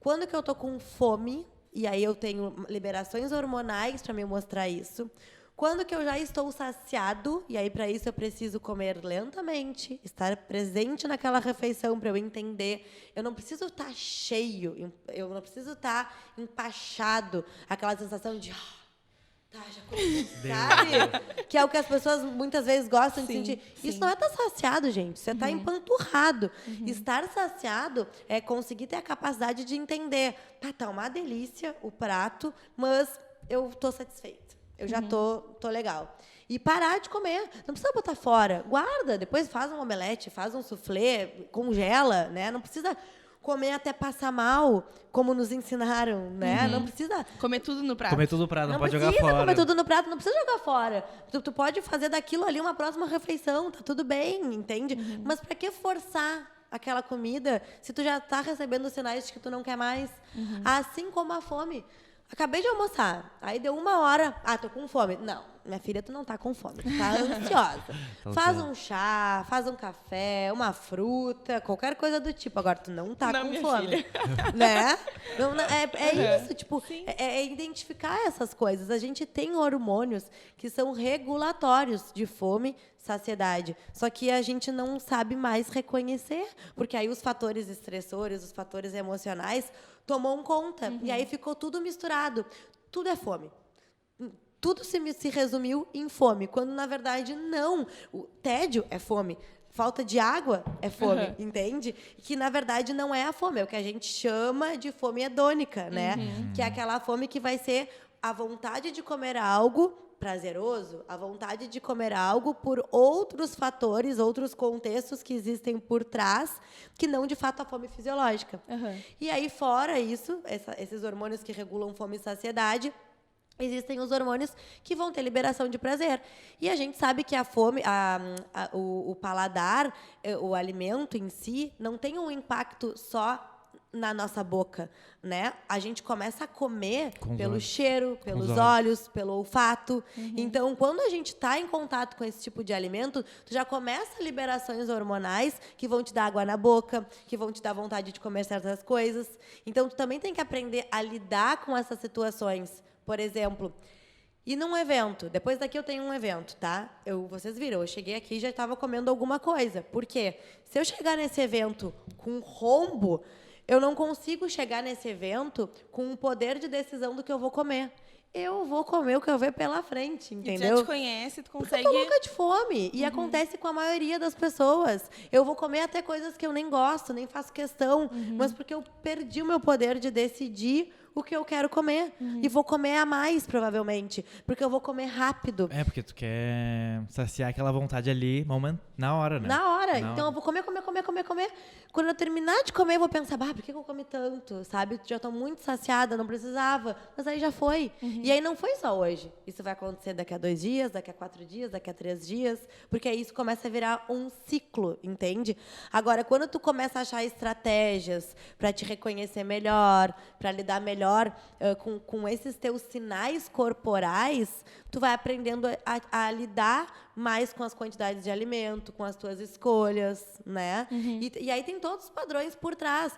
[SPEAKER 1] quando que eu tô com fome, e aí eu tenho liberações hormonais para me mostrar isso. Quando que eu já estou saciado, e aí para isso eu preciso comer lentamente, estar presente naquela refeição para eu entender. Eu não preciso estar cheio, eu não preciso estar empachado, aquela sensação de tá, já comi, sabe? Que é o que as pessoas muitas vezes gostam de sentir. Isso não é estar saciado, gente. Você está empanturrado. Estar saciado é conseguir ter a capacidade de entender. Tá uma delícia o prato, mas eu tô satisfeita. Eu já tô legal. E parar de comer. Não precisa botar fora. Guarda, depois faz um omelete, faz um soufflé, congela, né? Não precisa comer até passar mal, como nos ensinaram, né? Não precisa...
[SPEAKER 2] Comer tudo no prato.
[SPEAKER 3] Comer tudo no prato, não pode jogar
[SPEAKER 1] precisa
[SPEAKER 3] fora.
[SPEAKER 1] comer tudo no prato, não precisa jogar fora. Tu pode fazer daquilo ali uma próxima refeição, tá tudo bem, entende? Mas para que forçar aquela comida se tu já tá recebendo sinais de que tu não quer mais? Assim como a fome. Acabei de almoçar, aí deu 1 hora, tô com fome. Não, minha filha, tu não tá com fome, tu tá ansiosa. Faz um chá, faz um café, uma fruta, qualquer coisa do tipo. Agora, tu não tá com fome. Né? É isso, tipo, é identificar essas coisas. A gente tem hormônios que são regulatórios de fome, saciedade. Só que a gente não sabe mais reconhecer, porque aí os fatores estressores, os fatores emocionais tomam conta. E aí ficou tudo misturado. Tudo é fome. Tudo se resumiu em fome, quando, na verdade, não. O tédio é fome. Falta de água é fome, entende? Que, na verdade, não é a fome. É o que a gente chama de fome hedônica, né? Que é aquela fome que vai ser a vontade de comer algo prazeroso, a vontade de comer algo por outros fatores, outros contextos que existem por trás, que não, de fato, a fome fisiológica. E aí, fora isso, esses hormônios que regulam fome e saciedade, existem os hormônios que vão ter liberação de prazer. E a gente sabe que a fome, o paladar, o alimento em si, não tem um impacto só na nossa boca, né? A gente começa a comer pelo cheiro, pelos olhos, pelo olfato. Então, quando a gente está em contato com esse tipo de alimento, tu já começa liberações hormonais que vão te dar água na boca, que vão te dar vontade de comer certas coisas. Então, tu também tem que aprender a lidar com essas situações. Por exemplo, e num evento, depois daqui eu tenho um evento, tá? Vocês viram, eu cheguei aqui e já estava comendo alguma coisa. Por quê? Se eu chegar nesse evento com rombo, eu não consigo chegar nesse evento com um poder de decisão do que eu vou comer. Eu vou comer o que eu ver pela frente, entendeu?
[SPEAKER 2] E tu já te conhece, tu consegue...
[SPEAKER 1] Porque eu tô louca de fome. E acontece com a maioria das pessoas. Eu vou comer até coisas que eu nem gosto, nem faço questão. Mas porque eu perdi o meu poder de decidir o que eu quero comer. E vou comer a mais, provavelmente. Porque eu vou comer rápido.
[SPEAKER 3] Porque tu quer saciar aquela vontade ali na hora, né?
[SPEAKER 1] Na hora. Então eu vou comer. Quando eu terminar de comer, eu vou pensar, por que eu comi tanto? Sabe? Já tô muito saciada, não precisava. Mas aí já foi. E aí não foi só hoje. Isso vai acontecer daqui a 2 dias, daqui a 4 dias, daqui a 3 dias. Porque aí isso começa a virar um ciclo, entende? Agora, quando tu começa a achar estratégias para te reconhecer melhor, para lidar melhor com esses teus sinais corporais, tu vai aprendendo a lidar mais com as quantidades de alimento, com as tuas escolhas, né? E aí tem todos os padrões por trás.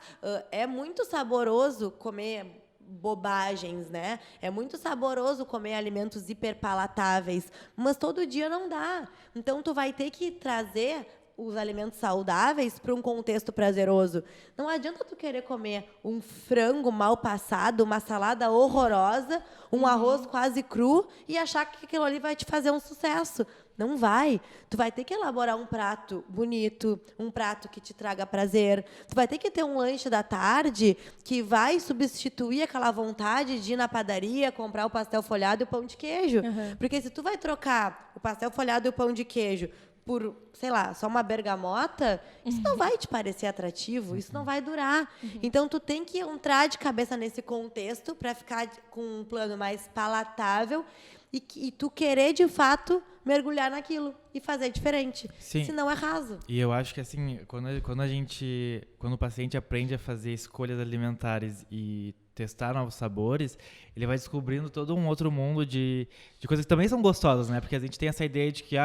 [SPEAKER 1] É muito saboroso comer bobagens, né? É muito saboroso comer alimentos hiperpalatáveis, mas todo dia não dá. Então, tu vai ter que trazer os alimentos saudáveis para um contexto prazeroso. Não adianta tu querer comer um frango mal passado, uma salada horrorosa, um arroz quase cru e achar que aquilo ali vai te fazer um sucesso. Não vai. Tu vai ter que elaborar um prato bonito, um prato que te traga prazer. Tu vai ter que ter um lanche da tarde que vai substituir aquela vontade de ir na padaria, comprar o pastel folhado e o pão de queijo. Porque se tu vai trocar o pastel folhado e o pão de queijo por, sei lá, só uma bergamota, isso não vai te parecer atrativo, isso não vai durar. Então, tu tem que entrar de cabeça nesse contexto para ficar com um plano mais palatável e tu querer, de fato, mergulhar naquilo e fazer diferente.
[SPEAKER 3] Sim.
[SPEAKER 1] Senão é raso.
[SPEAKER 3] E eu acho que, assim, quando o paciente aprende a fazer escolhas alimentares e testar novos sabores, ele vai descobrindo todo um outro mundo de coisas que também são gostosas, né? Porque a gente tem essa ideia de que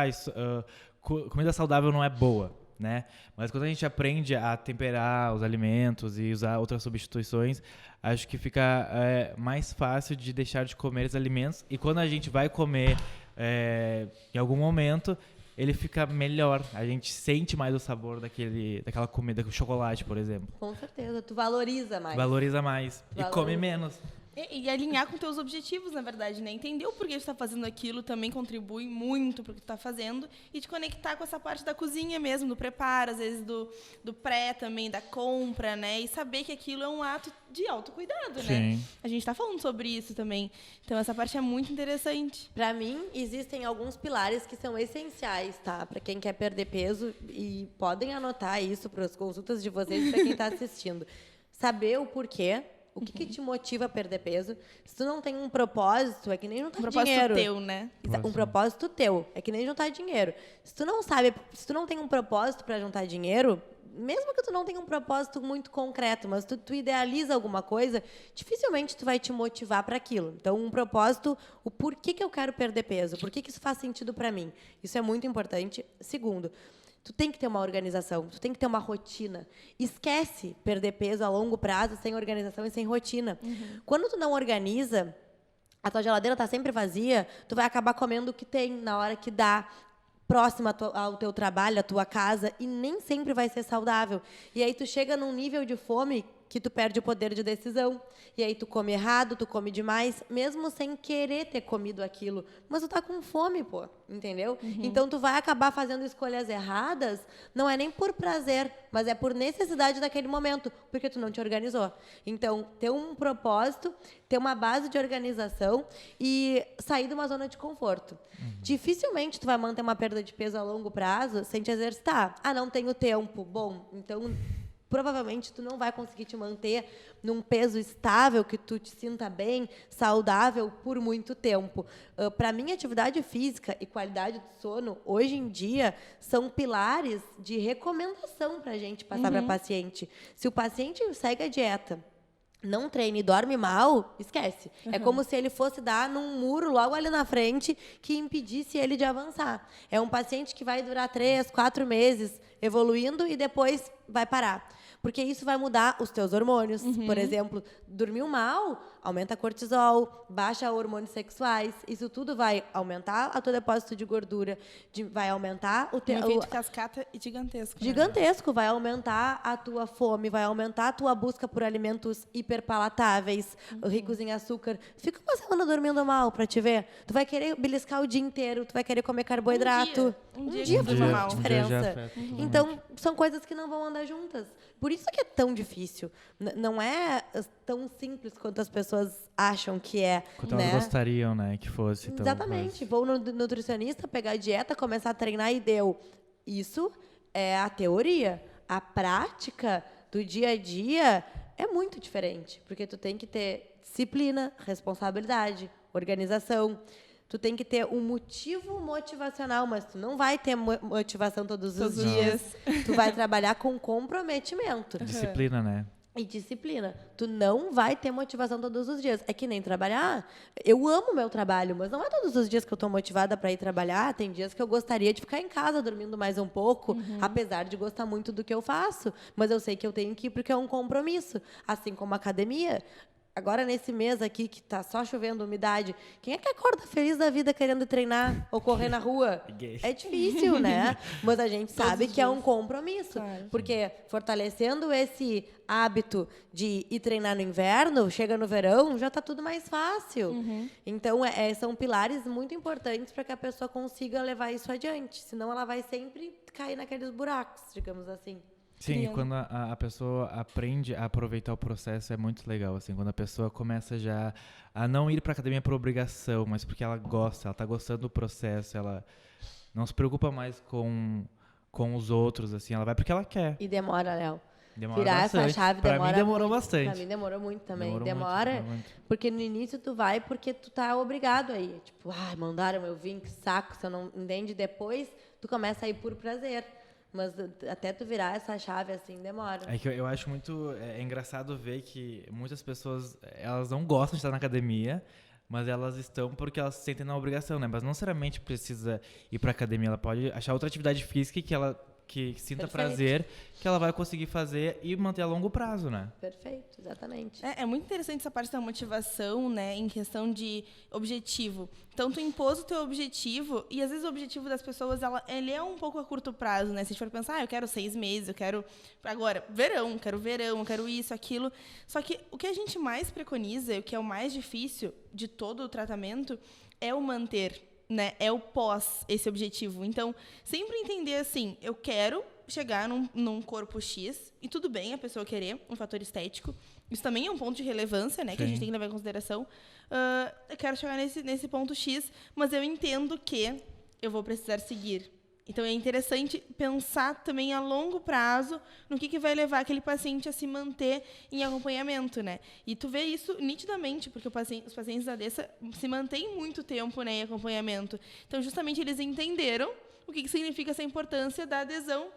[SPEAKER 3] comida saudável não é boa. né? Mas quando a gente aprende a temperar os alimentos e usar outras substituições, acho que fica mais fácil de deixar de comer os alimentos. E quando a gente vai comer em algum momento, ele fica melhor. A gente sente mais o sabor daquela comida, o chocolate, por exemplo.
[SPEAKER 1] Com certeza, tu valoriza mais.
[SPEAKER 3] Valoriza mais. E come menos.
[SPEAKER 2] E alinhar com teus objetivos, na verdade, né? Entender o porquê tu tá fazendo aquilo também contribui muito pro que tu tá fazendo. E te conectar com essa parte da cozinha mesmo, do preparo, às vezes do pré também, da compra, né? E saber que aquilo é um ato de autocuidado, né?
[SPEAKER 3] Sim.
[SPEAKER 2] A gente tá falando sobre isso também. Então, essa parte é muito interessante.
[SPEAKER 1] Pra mim, existem alguns pilares que são essenciais, tá? Pra quem quer perder peso, e podem anotar isso para as consultas de vocês e pra quem tá assistindo. Saber o porquê. O que te motiva a perder peso? Se tu não tem um propósito, é que nem juntar
[SPEAKER 2] propósito
[SPEAKER 1] dinheiro.
[SPEAKER 2] teu, né?
[SPEAKER 1] Um propósito teu. É que nem juntar dinheiro. Se tu não sabe, se tu não tem um propósito para juntar dinheiro, mesmo que tu não tenha um propósito muito concreto, mas tu idealiza alguma coisa, dificilmente tu vai te motivar para aquilo. Então, um propósito, o porquê que eu quero perder peso? Por que isso faz sentido para mim? Isso é muito importante. Segundo, tu tem que ter uma organização, tu tem que ter uma rotina. Esquece perder peso a longo prazo sem organização e sem rotina. Quando tu não organiza, a tua geladeira tá sempre vazia, tu vai acabar comendo o que tem na hora que dá, próxima ao teu trabalho, à tua casa, e nem sempre vai ser saudável. E aí tu chega num nível de fome que tu perde o poder de decisão. E aí tu come errado, tu come demais, mesmo sem querer ter comido aquilo. Mas tu tá com fome, pô, entendeu? Então tu vai acabar fazendo escolhas erradas, não é nem por prazer, mas é por necessidade daquele momento, porque tu não te organizou. Então, ter um propósito, ter uma base de organização e sair de uma zona de conforto. Dificilmente tu vai manter uma perda de peso a longo prazo sem te exercitar. Ah, não tenho tempo. Bom, então provavelmente tu não vai conseguir te manter num peso estável, que tu te sinta bem, saudável por muito tempo. Para mim, atividade física e qualidade do sono, hoje em dia, são pilares de recomendação para a gente passar para paciente. Se o paciente segue a dieta, não treina e dorme mal, esquece. É como se ele fosse dar num muro logo ali na frente que impedisse ele de avançar. É um paciente que vai durar 3, 4 meses evoluindo e depois vai parar. Porque isso vai mudar os teus hormônios. Por exemplo, dormiu mal, aumenta cortisol, baixa hormônios sexuais. Isso tudo vai aumentar o teu depósito de gordura, vai aumentar o teu...
[SPEAKER 2] Um efeito cascata e gigantesco.
[SPEAKER 1] Gigantesco. Vai aumentar a tua fome, vai aumentar a tua busca por alimentos hiperpalatáveis, ricos em açúcar. Fica uma semana dormindo mal pra te ver. Tu vai querer beliscar o dia inteiro, tu vai querer comer carboidrato.
[SPEAKER 2] Um dia
[SPEAKER 1] faz
[SPEAKER 2] mal.
[SPEAKER 1] diferença. Então, são coisas que não vão andar juntas. Por isso que é tão difícil. Não é tão simples quanto as pessoas acham que é.
[SPEAKER 3] Quanto
[SPEAKER 1] né?
[SPEAKER 3] elas gostariam, né, que fosse. Tão
[SPEAKER 1] Exatamente. Vou no nutricionista, pegar a dieta, começar a treinar e deu. Isso é a teoria. A prática do dia a dia é muito diferente. Porque tu tem que ter disciplina, responsabilidade, organização. Tu tem que ter um motivo motivacional, mas tu não vai ter motivação todos os dias. Tu vai trabalhar com comprometimento.
[SPEAKER 3] Disciplina, né?
[SPEAKER 1] E disciplina. Tu não vai ter motivação todos os dias. É que nem trabalhar. Eu amo meu trabalho, mas não é todos os dias que eu estou motivada para ir trabalhar. Tem dias que eu gostaria de ficar em casa dormindo mais um pouco, apesar de gostar muito do que eu faço. Mas eu sei que eu tenho que ir porque é um compromisso. Assim como a academia. Agora, nesse mês aqui, que tá só chovendo umidade, quem é que acorda feliz da vida querendo treinar ou correr na rua? É difícil, né? Mas a gente sabe que é um compromisso.
[SPEAKER 2] Claro.
[SPEAKER 1] Porque fortalecendo esse hábito de ir treinar no inverno, chega no verão, já tá tudo mais fácil. Então, são pilares muito importantes para que a pessoa consiga levar isso adiante. Senão, ela vai sempre cair naqueles buracos, digamos assim.
[SPEAKER 3] Sim, e quando a pessoa aprende a aproveitar o processo é muito legal, assim, quando a pessoa começa já a não ir para academia por obrigação, mas porque ela gosta, ela tá gostando do processo, ela não se preocupa mais com os outros, assim, ela vai porque ela quer.
[SPEAKER 1] E demora, Léo.
[SPEAKER 3] Demora
[SPEAKER 1] Virar
[SPEAKER 3] bastante.
[SPEAKER 1] essa chave
[SPEAKER 3] pra
[SPEAKER 1] demora.
[SPEAKER 3] mim demorou bastante.
[SPEAKER 1] Pra mim demorou muito também.
[SPEAKER 3] Demora
[SPEAKER 1] Demora,
[SPEAKER 3] muito.
[SPEAKER 1] porque no início tu vai porque tu tá obrigado aí. Tipo, mandaram eu vir, que saco, você não entende. Depois tu começa a ir por prazer. Mas até tu virar essa chave assim, demora.
[SPEAKER 3] É que eu acho muito engraçado ver que muitas pessoas, elas não gostam de estar na academia, mas elas estão porque elas se sentem na obrigação, né? Mas não necessariamente precisa ir pra academia, ela pode achar outra atividade física que ela que sinta
[SPEAKER 1] Perfeito.
[SPEAKER 3] prazer, que ela vai conseguir fazer e manter a longo prazo, né?
[SPEAKER 1] Perfeito, exatamente.
[SPEAKER 2] É muito interessante essa parte da motivação, né, em questão de objetivo. Então, tu impôs o teu objetivo, e às vezes o objetivo das pessoas, ele é um pouco a curto prazo, né? Se a gente for pensar, eu quero 6 meses, eu quero, agora, verão, eu quero isso, aquilo. Só que o que a gente mais preconiza, e o que é o mais difícil de todo o tratamento, é o manter, né? É o pós esse objetivo. Então, sempre entender assim, eu quero chegar num corpo X, e tudo bem a pessoa querer um fator estético. Isso também é um ponto de relevância, né? Que a gente tem que levar em consideração. Eu quero chegar nesse ponto X, mas eu entendo que eu vou precisar seguir. Então, é interessante pensar também a longo prazo no que vai levar aquele paciente a se manter em acompanhamento, né? E tu vê isso nitidamente, porque os pacientes da DESA se mantêm muito tempo, né, em acompanhamento. Então, justamente, eles entenderam o que significa essa importância da adesão,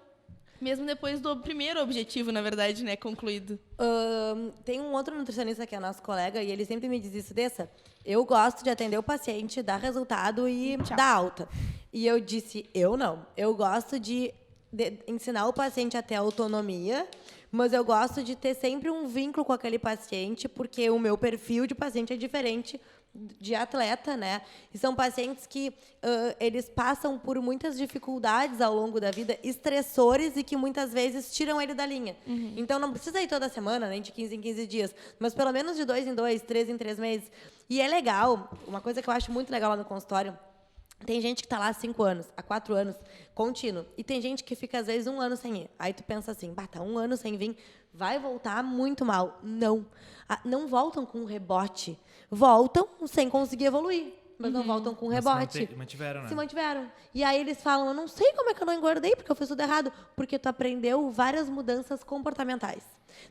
[SPEAKER 2] mesmo depois do primeiro objetivo, na verdade, né, concluído.
[SPEAKER 1] Tem um outro nutricionista que é nosso colega e ele sempre me diz isso, Dessa, eu gosto de atender o paciente, dar resultado e dar alta. E eu disse, eu não. Eu gosto de ensinar o paciente a ter autonomia, mas eu gosto de ter sempre um vínculo com aquele paciente, porque o meu perfil de paciente é diferente de atleta, né? E são pacientes que eles passam por muitas dificuldades ao longo da vida, estressores, e que muitas vezes tiram ele da linha. Então, não precisa ir toda semana, nem de 15 em 15 dias, mas pelo menos de 2 em 2, 3 em 3 meses. E é legal, uma coisa que eu acho muito legal lá no consultório, tem gente que está lá há 5 anos, há 4 anos, contínuo. E tem gente que fica, às vezes, 1 ano sem ir. Aí tu pensa assim, tá 1 ano sem vir, vai voltar muito mal. Não. Não voltam com rebote. Voltam sem conseguir evoluir, mas não voltam com rebote.
[SPEAKER 3] Se mantiveram, né?
[SPEAKER 1] Se mantiveram. E aí eles falam, eu não sei como é que eu não engordei, porque eu fiz tudo errado. Porque tu aprendeu várias mudanças comportamentais.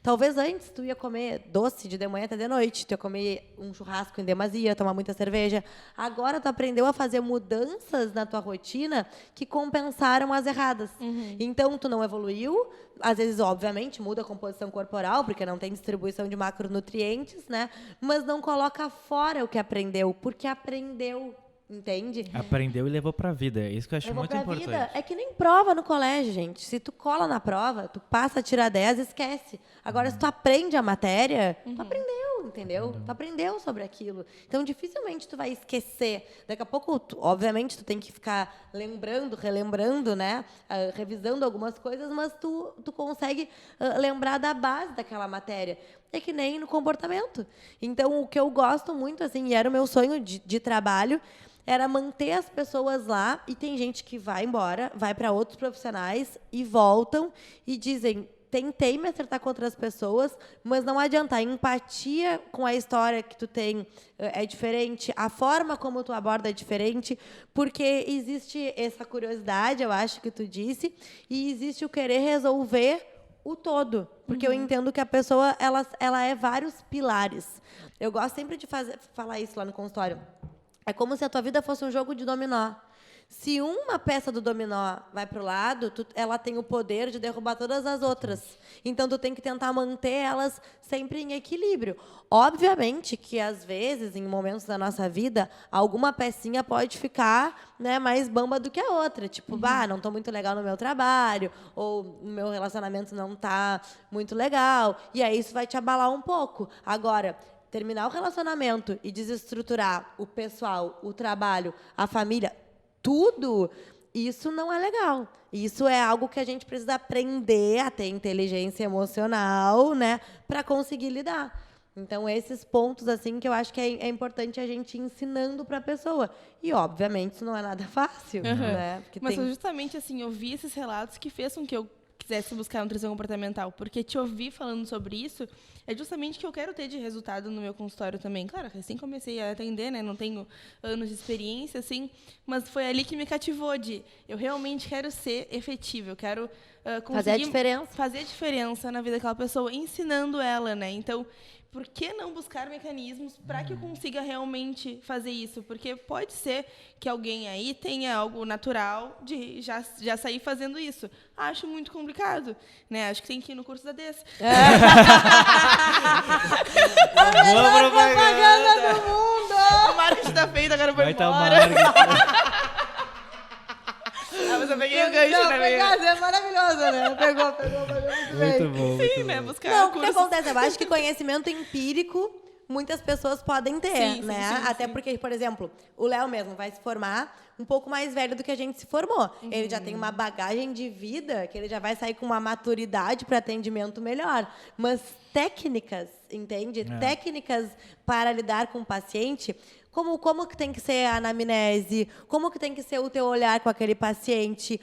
[SPEAKER 1] Talvez antes tu ia comer doce de manhã até de noite, tu ia comer um churrasco em demasia, tomar muita cerveja. Agora tu aprendeu a fazer mudanças na tua rotina que compensaram as erradas. Então tu não evoluiu, às vezes, obviamente, muda a composição corporal, porque não tem distribuição de macronutrientes, né? Mas não coloca fora o que aprendeu, porque aprendeu. Entende?
[SPEAKER 3] Aprendeu e levou pra vida. É isso que eu acho
[SPEAKER 1] Levou
[SPEAKER 3] muito
[SPEAKER 1] pra
[SPEAKER 3] importante.
[SPEAKER 1] vida. É que nem prova no colégio, gente. Se tu cola na prova, tu passa a tirar 10, esquece. Agora, se tu aprende a matéria, tu aprendeu, entendeu? Tu aprendeu sobre aquilo. Então, dificilmente tu vai esquecer. Daqui a pouco, obviamente, tu tem que ficar lembrando, relembrando, né? Revisando algumas coisas, mas tu consegue lembrar da base daquela matéria. É que nem no comportamento. Então, o que eu gosto muito, assim, e era o meu sonho de trabalho, era manter as pessoas lá, e tem gente que vai embora, vai para outros profissionais e voltam e dizem, tentei me acertar com outras pessoas, mas não adianta, a empatia com a história que tu tem é diferente, a forma como tu aborda é diferente, porque existe essa curiosidade, eu acho que tu disse, e existe o querer resolver o todo, porque eu entendo que a pessoa ela é vários pilares. Eu gosto sempre de falar isso lá no consultório. É como se a tua vida fosse um jogo de dominó. Se uma peça do dominó vai para o lado, ela tem o poder de derrubar todas as outras. Então, tu tem que tentar manter elas sempre em equilíbrio. Obviamente que, às vezes, em momentos da nossa vida, alguma pecinha pode ficar, né, mais bamba do que a outra. Tipo, não estou muito legal no meu trabalho, ou o meu relacionamento não está muito legal. E aí isso vai te abalar um pouco. Agora, terminar o relacionamento e desestruturar o pessoal, o trabalho, a família, tudo, isso não é legal. Isso é algo que a gente precisa aprender a ter inteligência emocional, né, para conseguir lidar. Então, esses pontos, assim, que eu acho que é importante a gente ir ensinando para a pessoa. E, obviamente, isso não é nada fácil, né? Porque
[SPEAKER 2] Mas foi justamente, assim, ouvir esses relatos que fez com que eu quisesse buscar nutrição comportamental, porque te ouvir falando sobre isso é justamente o que eu quero ter de resultado no meu consultório também. Claro, recém comecei a atender, né? Não tenho anos de experiência, assim, mas foi ali que me cativou eu realmente quero ser efetiva, eu quero conseguir fazer a diferença na vida daquela pessoa, ensinando ela, né? Então, por que não buscar mecanismos para que eu consiga realmente fazer isso? Porque pode ser que alguém aí tenha algo natural de já sair fazendo isso. Acho muito complicado, né? Acho que tem que ir no curso da DESA.
[SPEAKER 1] A melhor propaganda do mundo!
[SPEAKER 2] O marketing tá feito, agora eu vou
[SPEAKER 3] Vai
[SPEAKER 2] embora.
[SPEAKER 3] Mas
[SPEAKER 2] maravilhosa, peguei o gancho, né?
[SPEAKER 1] Pegasse, é maravilhosa, né? Pegou muito bem.
[SPEAKER 3] Muito bom.
[SPEAKER 2] Sim, né? Buscar
[SPEAKER 1] Não, o que
[SPEAKER 2] cursos.
[SPEAKER 1] acontece? Eu acho que conhecimento empírico muitas pessoas podem ter,
[SPEAKER 2] Sim,
[SPEAKER 1] né?
[SPEAKER 2] sim, sim,
[SPEAKER 1] Até
[SPEAKER 2] sim.
[SPEAKER 1] porque, por exemplo, o Léo mesmo vai se formar um pouco mais velho do que a gente se formou. Ele já tem uma bagagem de vida que ele já vai sair com uma maturidade para atendimento melhor. Mas técnicas, entende? Técnicas para lidar com o paciente. Como que tem que ser a anamnese, como que tem que ser o teu olhar com aquele paciente,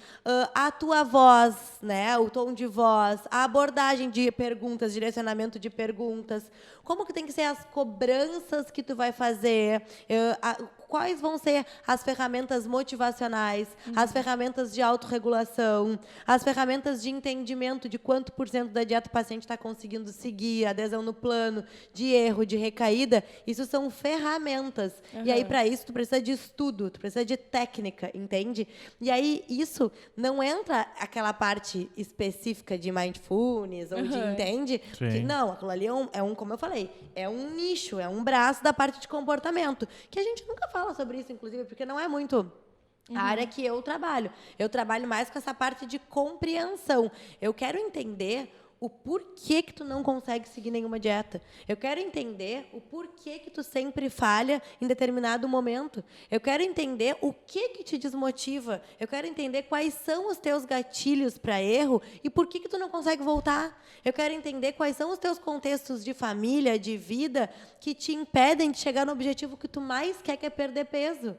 [SPEAKER 1] a tua voz, né, o tom de voz, a abordagem de perguntas, direcionamento de perguntas, como que tem que ser as cobranças que tu vai fazer, quais vão ser as ferramentas motivacionais, as ferramentas de autorregulação, as ferramentas de entendimento de quanto por cento da dieta o paciente está conseguindo seguir, adesão no plano, de erro, de recaída. Isso são ferramentas. E aí, para isso, tu precisa de estudo, tu precisa de técnica, entende? E aí, isso não entra aquela parte específica de mindfulness ou de, entende?
[SPEAKER 3] Sim.
[SPEAKER 1] Que, não, aquilo ali como eu falei, é um nicho, é um braço da parte de comportamento, que a gente nunca fala sobre isso, inclusive, porque não é muito a área que eu trabalho. Eu trabalho mais com essa parte de compreensão. Eu quero entender o porquê que tu não consegue seguir nenhuma dieta. Eu quero entender o porquê que tu sempre falha em determinado momento. Eu quero entender o que te desmotiva. Eu quero entender quais são os teus gatilhos para erro e por que tu não consegue voltar. Eu quero entender quais são os teus contextos de família, de vida, que te impedem de chegar no objetivo que tu mais quer, que é perder peso.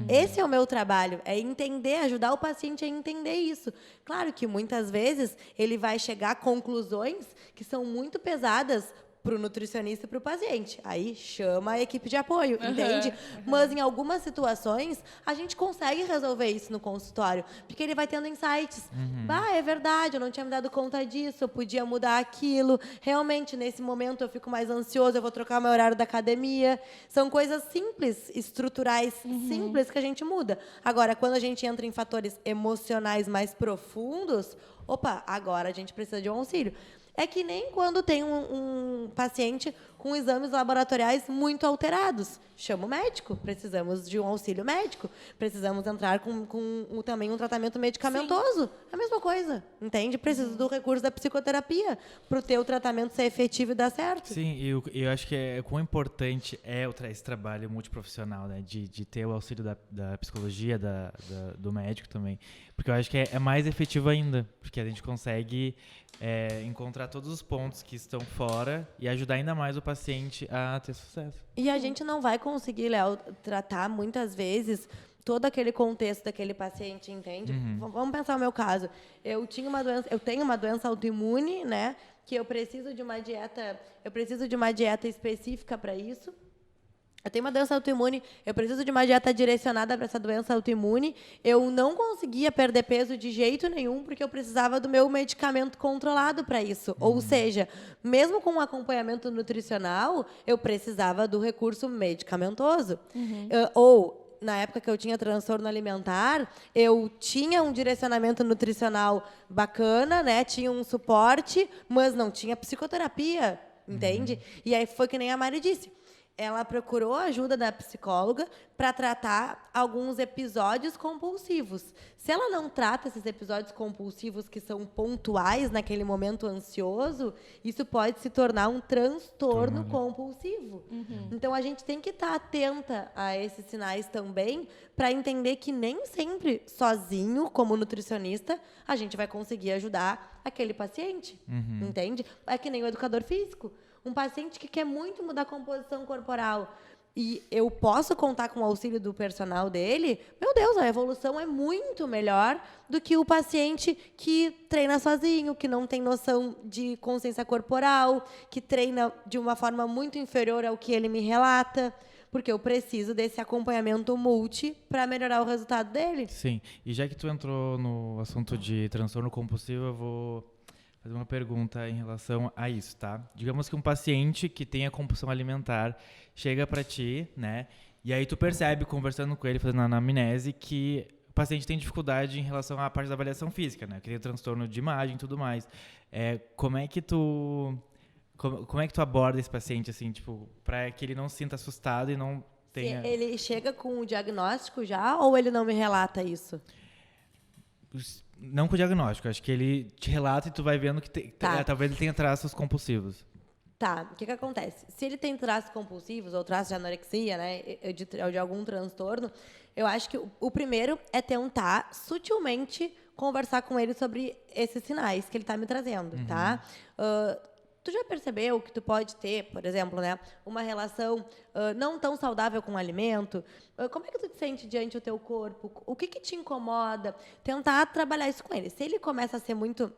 [SPEAKER 1] Esse é o meu trabalho, é entender, ajudar o paciente a entender isso. Claro que muitas vezes ele vai chegar a conclusões que são muito pesadas para o nutricionista e para o paciente. Aí chama a equipe de apoio, entende? Mas em algumas situações, a gente consegue resolver isso no consultório, porque ele vai tendo insights. É verdade, eu não tinha me dado conta disso, eu podia mudar aquilo. Realmente, nesse momento, eu fico mais ansioso, eu vou trocar meu horário da academia. São coisas simples, estruturais, simples, que a gente muda. Agora, quando a gente entra em fatores emocionais mais profundos, agora a gente precisa de um auxílio. É que nem quando tem um paciente com exames laboratoriais muito alterados. Chama o médico, precisamos de um auxílio médico, precisamos entrar com também um tratamento medicamentoso. Sim. É a mesma coisa, entende? Precisa do recurso da psicoterapia para o teu tratamento ser efetivo e dar certo.
[SPEAKER 3] Sim, eu acho que quão importante é esse trabalho multiprofissional, né? De ter o auxílio da psicologia, do médico também. Porque eu acho que é mais efetivo ainda, porque a gente consegue encontrar todos os pontos que estão fora e ajudar ainda mais o paciente a ter sucesso.
[SPEAKER 1] E a gente não vai conseguir, Léo, tratar muitas vezes todo aquele contexto daquele paciente, entende? Vamos pensar no meu caso. Eu tenho uma doença autoimune, né? Que eu preciso de uma dieta específica para isso. Eu tenho uma doença autoimune, eu preciso de uma dieta direcionada para essa doença autoimune. Eu não conseguia perder peso de jeito nenhum, porque eu precisava do meu medicamento controlado para isso. Ou seja, mesmo com um acompanhamento nutricional, eu precisava do recurso medicamentoso. Na época que eu tinha transtorno alimentar, eu tinha um direcionamento nutricional bacana, né? Tinha um suporte, mas não tinha psicoterapia, entende? E aí foi que nem a Mari disse. Ela procurou a ajuda da psicóloga para tratar alguns episódios compulsivos. Se ela não trata esses episódios compulsivos que são pontuais naquele momento ansioso, isso pode se tornar um transtorno compulsivo. Então, a gente tem que estar atenta a esses sinais também para entender que nem sempre, sozinho, como nutricionista, a gente vai conseguir ajudar aquele paciente. Entende? É que nem o educador físico. Um paciente que quer muito mudar a composição corporal e eu posso contar com o auxílio do personal dele, meu Deus, a evolução é muito melhor do que o paciente que treina sozinho, que não tem noção de consciência corporal, que treina de uma forma muito inferior ao que ele me relata, porque eu preciso desse acompanhamento multi para melhorar o resultado dele.
[SPEAKER 3] Sim, e já que tu entrou no assunto de transtorno compulsivo, eu vou fazer uma pergunta em relação a isso, tá? Digamos que um paciente que tenha compulsão alimentar chega para ti, né? E aí tu percebe, conversando com ele, fazendo a anamnese, que o paciente tem dificuldade em relação à parte da avaliação física, né? Que tem transtorno de imagem e tudo mais. Como é que tu aborda esse paciente, assim, tipo, para que ele não se sinta assustado e não tenha...
[SPEAKER 1] Ele chega com o diagnóstico já ou ele não me relata isso?
[SPEAKER 3] Não com o diagnóstico, acho que ele te relata e tu vai vendo que talvez ele tenha traços compulsivos.
[SPEAKER 1] Tá, o que acontece? Se ele tem traços compulsivos ou traços de anorexia, né, ou de algum transtorno, eu acho que o primeiro é tentar sutilmente conversar com ele sobre esses sinais que ele está me trazendo, tá? Tu já percebeu que tu pode ter, por exemplo, né, uma relação não tão saudável com o alimento? Como é que tu te sente diante do teu corpo? O que te incomoda? Tentar trabalhar isso com ele. Se ele começa a ser muito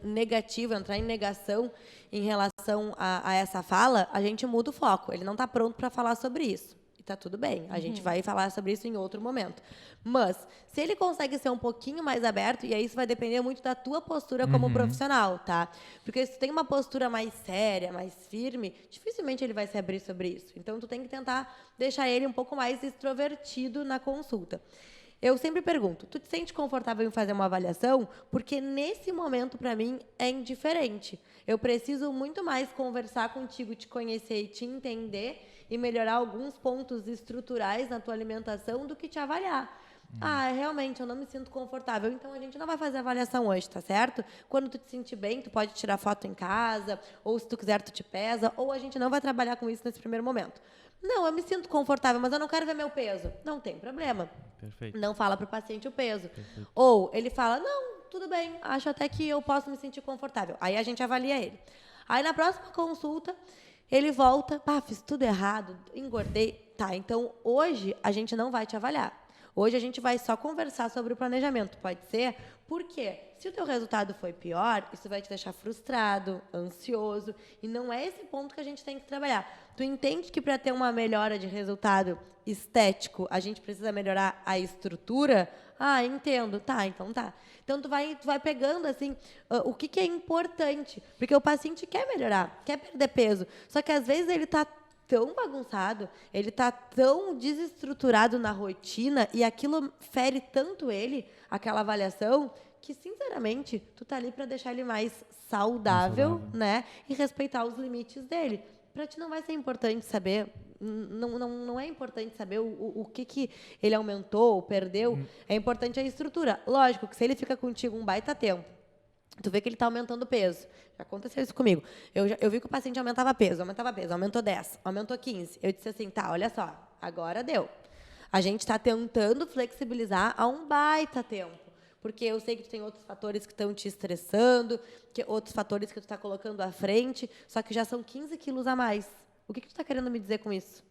[SPEAKER 1] negativo, entrar em negação em relação a essa fala, a gente muda o foco. Ele não está pronto para falar sobre isso. E tá tudo bem. A gente vai falar sobre isso em outro momento. Mas, se ele consegue ser um pouquinho mais aberto, e aí isso vai depender muito da tua postura como profissional, tá? Porque se tu tem uma postura mais séria, mais firme, dificilmente ele vai se abrir sobre isso. Então, tu tem que tentar deixar ele um pouco mais extrovertido na consulta. Eu sempre pergunto, tu te sente confortável em fazer uma avaliação? Porque nesse momento, para mim, é indiferente. Eu preciso muito mais conversar contigo, te conhecer e te entender e melhorar alguns pontos estruturais na tua alimentação do que te avaliar. Realmente, eu não me sinto confortável. Então, a gente não vai fazer avaliação hoje, tá certo? Quando tu te sentir bem, tu pode tirar foto em casa, ou se tu quiser, tu te pesa, ou a gente não vai trabalhar com isso nesse primeiro momento. Não, eu me sinto confortável, mas eu não quero ver meu peso. Não tem problema.
[SPEAKER 3] Perfeito.
[SPEAKER 1] Não fala para o paciente o peso.
[SPEAKER 3] Perfeito.
[SPEAKER 1] Ou ele fala, não, tudo bem, acho até que eu posso me sentir confortável. Aí a gente avalia ele. Aí na próxima consulta, ele volta, fiz tudo errado, engordei. Tá, então hoje a gente não vai te avaliar. Hoje a gente vai só conversar sobre o planejamento, pode ser? Por quê? Se o teu resultado foi pior, isso vai te deixar frustrado, ansioso, e não é esse ponto que a gente tem que trabalhar. Tu entende que para ter uma melhora de resultado estético, a gente precisa melhorar a estrutura? Entendo. Tá, então tá. Então tu vai pegando assim, o que é importante, porque o paciente quer melhorar, quer perder peso, só que às vezes ele está tão bagunçado, ele está tão desestruturado na rotina e aquilo fere tanto ele, aquela avaliação, que, sinceramente, tu tá ali para deixar ele mais saudável, né? E respeitar os limites dele. Para ti não vai ser importante saber, não é importante saber o que ele aumentou ou perdeu, é importante a estrutura. Lógico que se ele fica contigo um baita tempo, tu vê que ele está aumentando o peso. Já aconteceu isso comigo. Eu vi que o paciente aumentava peso, aumentou 10, aumentou 15. Eu disse assim, tá, olha só, agora deu. A gente está tentando flexibilizar há um baita tempo. Porque eu sei que tu tem outros fatores que estão te estressando, outros fatores que tu está colocando à frente, só que já são 15 quilos a mais. O que tu está querendo me dizer com isso?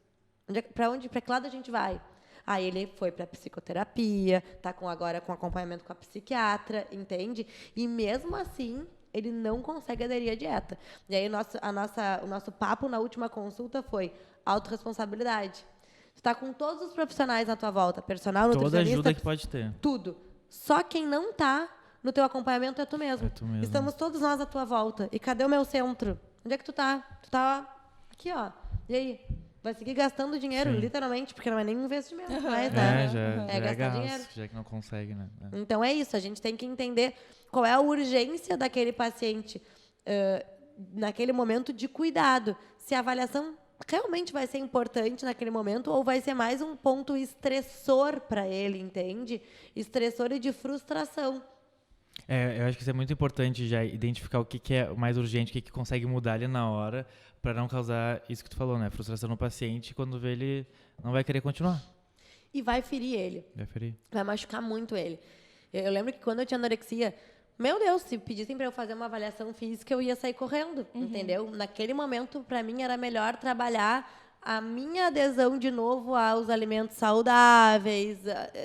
[SPEAKER 1] Para que lado a gente vai? Aí ele foi para psicoterapia, está agora com acompanhamento com a psiquiatra, entende? E mesmo assim, ele não consegue aderir à dieta. E aí o nosso papo na última consulta foi autorresponsabilidade. Tu está com todos os profissionais na tua volta, personal, nutricionista...
[SPEAKER 3] Toda ajuda que pode ter.
[SPEAKER 1] Tudo. Só quem não está no teu acompanhamento é tu mesmo.
[SPEAKER 3] É tu mesmo.
[SPEAKER 1] Estamos todos nós à tua volta. E cadê o meu centro? Onde é que tu tá? Tu tá aqui, ó. E aí? Vai seguir gastando dinheiro, literalmente, porque não é nem um investimento mais, né?
[SPEAKER 3] Já
[SPEAKER 1] gastar
[SPEAKER 3] gasto,
[SPEAKER 1] dinheiro.
[SPEAKER 3] já que não consegue, né?
[SPEAKER 1] Então é isso, a gente tem que entender qual é a urgência daquele paciente naquele momento de cuidado. Se a avaliação realmente vai ser importante naquele momento ou vai ser mais um ponto estressor para ele, entende? Estressor e de frustração.
[SPEAKER 3] Eu acho que isso é muito importante já identificar o que é mais urgente, o que consegue mudar ali na hora, para não causar isso que tu falou, né? Frustração no paciente, quando vê ele não vai querer continuar.
[SPEAKER 1] E vai ferir ele. Vai machucar muito ele. Eu lembro que quando eu tinha anorexia, meu Deus, se pedissem para eu fazer uma avaliação física, eu ia sair correndo, entendeu? Naquele momento, para mim, era melhor trabalhar a minha adesão de novo aos alimentos saudáveis,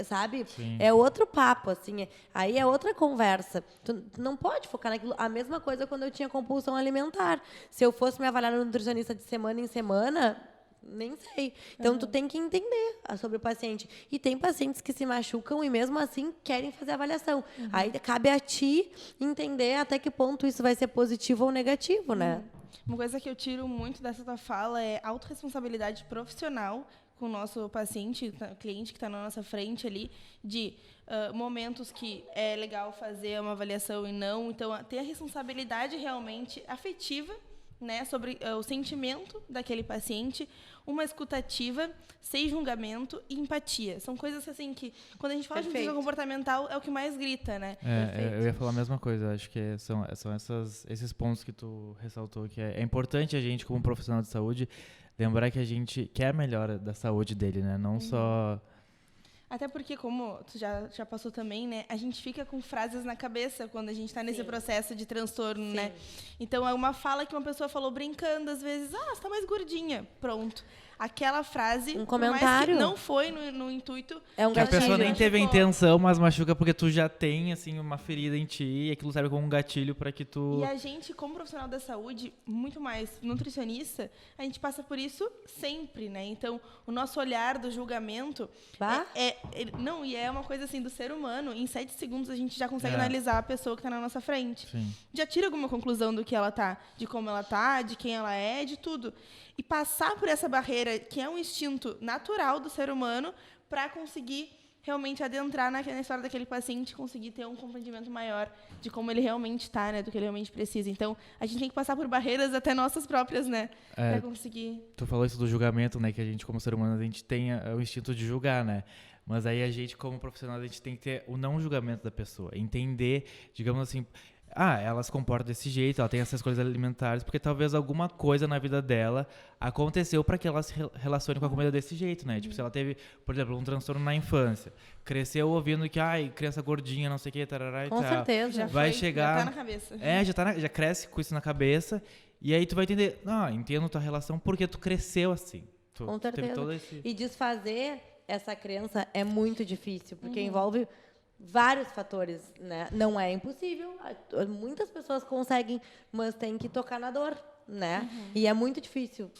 [SPEAKER 1] sabe?
[SPEAKER 3] Sim.
[SPEAKER 1] É outro papo, assim. Aí é outra conversa. Tu não pode focar naquilo. A mesma coisa quando eu tinha compulsão alimentar. Se eu fosse me avaliar no nutricionista de semana em semana... Nem sei. Então, tu tem que entender sobre o paciente. E tem pacientes que se machucam e, mesmo assim, querem fazer avaliação. Aí, cabe a ti entender até que ponto isso vai ser positivo ou negativo, né?
[SPEAKER 2] Uma coisa que eu tiro muito dessa tua fala é autorresponsabilidade profissional com o nosso paciente, cliente que está na nossa frente ali, de momentos que é legal fazer uma avaliação e não. Então, ter a responsabilidade realmente afetiva, né, sobre o sentimento daquele paciente, uma escutativa, sem julgamento e empatia. São coisas assim que, quando a gente fala de
[SPEAKER 1] Perfeito.
[SPEAKER 2] nutrição comportamental, é o que mais grita, né?
[SPEAKER 3] Eu ia falar a mesma coisa. Acho que são esses pontos que tu ressaltou, que é importante a gente, como profissional de saúde, lembrar que a gente quer a melhora da saúde dele, né? Não só...
[SPEAKER 2] Até porque, como tu já passou também, né? A gente fica com frases na cabeça quando a gente está nesse processo de transtorno, né? Então, é uma fala que uma pessoa falou brincando, às vezes, você tá mais gordinha. Pronto. Aquela frase,
[SPEAKER 1] Um
[SPEAKER 2] por mais
[SPEAKER 1] comentário.
[SPEAKER 2] que não foi no intuito...
[SPEAKER 1] É um
[SPEAKER 3] Que a pessoa
[SPEAKER 1] gatilho.
[SPEAKER 3] nem teve a intenção, mas machuca porque tu já tem, assim, uma ferida em ti e aquilo serve como um gatilho para que tu...
[SPEAKER 2] E a gente, como profissional da saúde, muito mais nutricionista, a gente passa por isso sempre, né? Então, o nosso olhar do julgamento
[SPEAKER 1] Bah.
[SPEAKER 2] não, e é uma coisa assim do ser humano. Em 7 segundos a gente já consegue
[SPEAKER 3] É.
[SPEAKER 2] analisar a pessoa que está na nossa frente.
[SPEAKER 3] Sim.
[SPEAKER 2] Já tira alguma conclusão do que ela tá, de como ela tá, de quem ela é, de tudo. E passar por essa barreira, que é um instinto natural do ser humano, para conseguir realmente adentrar na história daquele paciente e conseguir ter um compreendimento maior de como ele realmente está, né, do que ele realmente precisa. Então, a gente tem que passar por barreiras até nossas próprias, né, para conseguir...
[SPEAKER 3] Tu falou isso do julgamento, né? Que a gente, como ser humano, a gente tem o instinto de julgar, né? Mas aí a gente, como profissional, a gente tem que ter o não julgamento da pessoa. Entender, digamos assim... ela se comporta desse jeito, ela tem essas coisas alimentares, porque talvez alguma coisa na vida dela aconteceu para que ela se relacione com a comida desse jeito, né? Tipo, se ela teve, por exemplo, um transtorno na infância, cresceu ouvindo que, criança gordinha, não sei o que, tarará e
[SPEAKER 1] Com
[SPEAKER 3] tal.
[SPEAKER 1] certeza.
[SPEAKER 2] Já
[SPEAKER 3] Vai
[SPEAKER 2] foi,
[SPEAKER 3] chegar...
[SPEAKER 2] já tá na cabeça.
[SPEAKER 3] Já cresce com isso na cabeça, e aí tu vai entender, entendo tua relação porque tu cresceu assim. Tu
[SPEAKER 1] Com
[SPEAKER 3] teve
[SPEAKER 1] certeza.
[SPEAKER 3] todo esse...
[SPEAKER 1] E desfazer essa crença é muito difícil, porque envolve vários fatores, né? Não é impossível. Muitas pessoas conseguem, mas tem que tocar na dor, né? E é muito difícil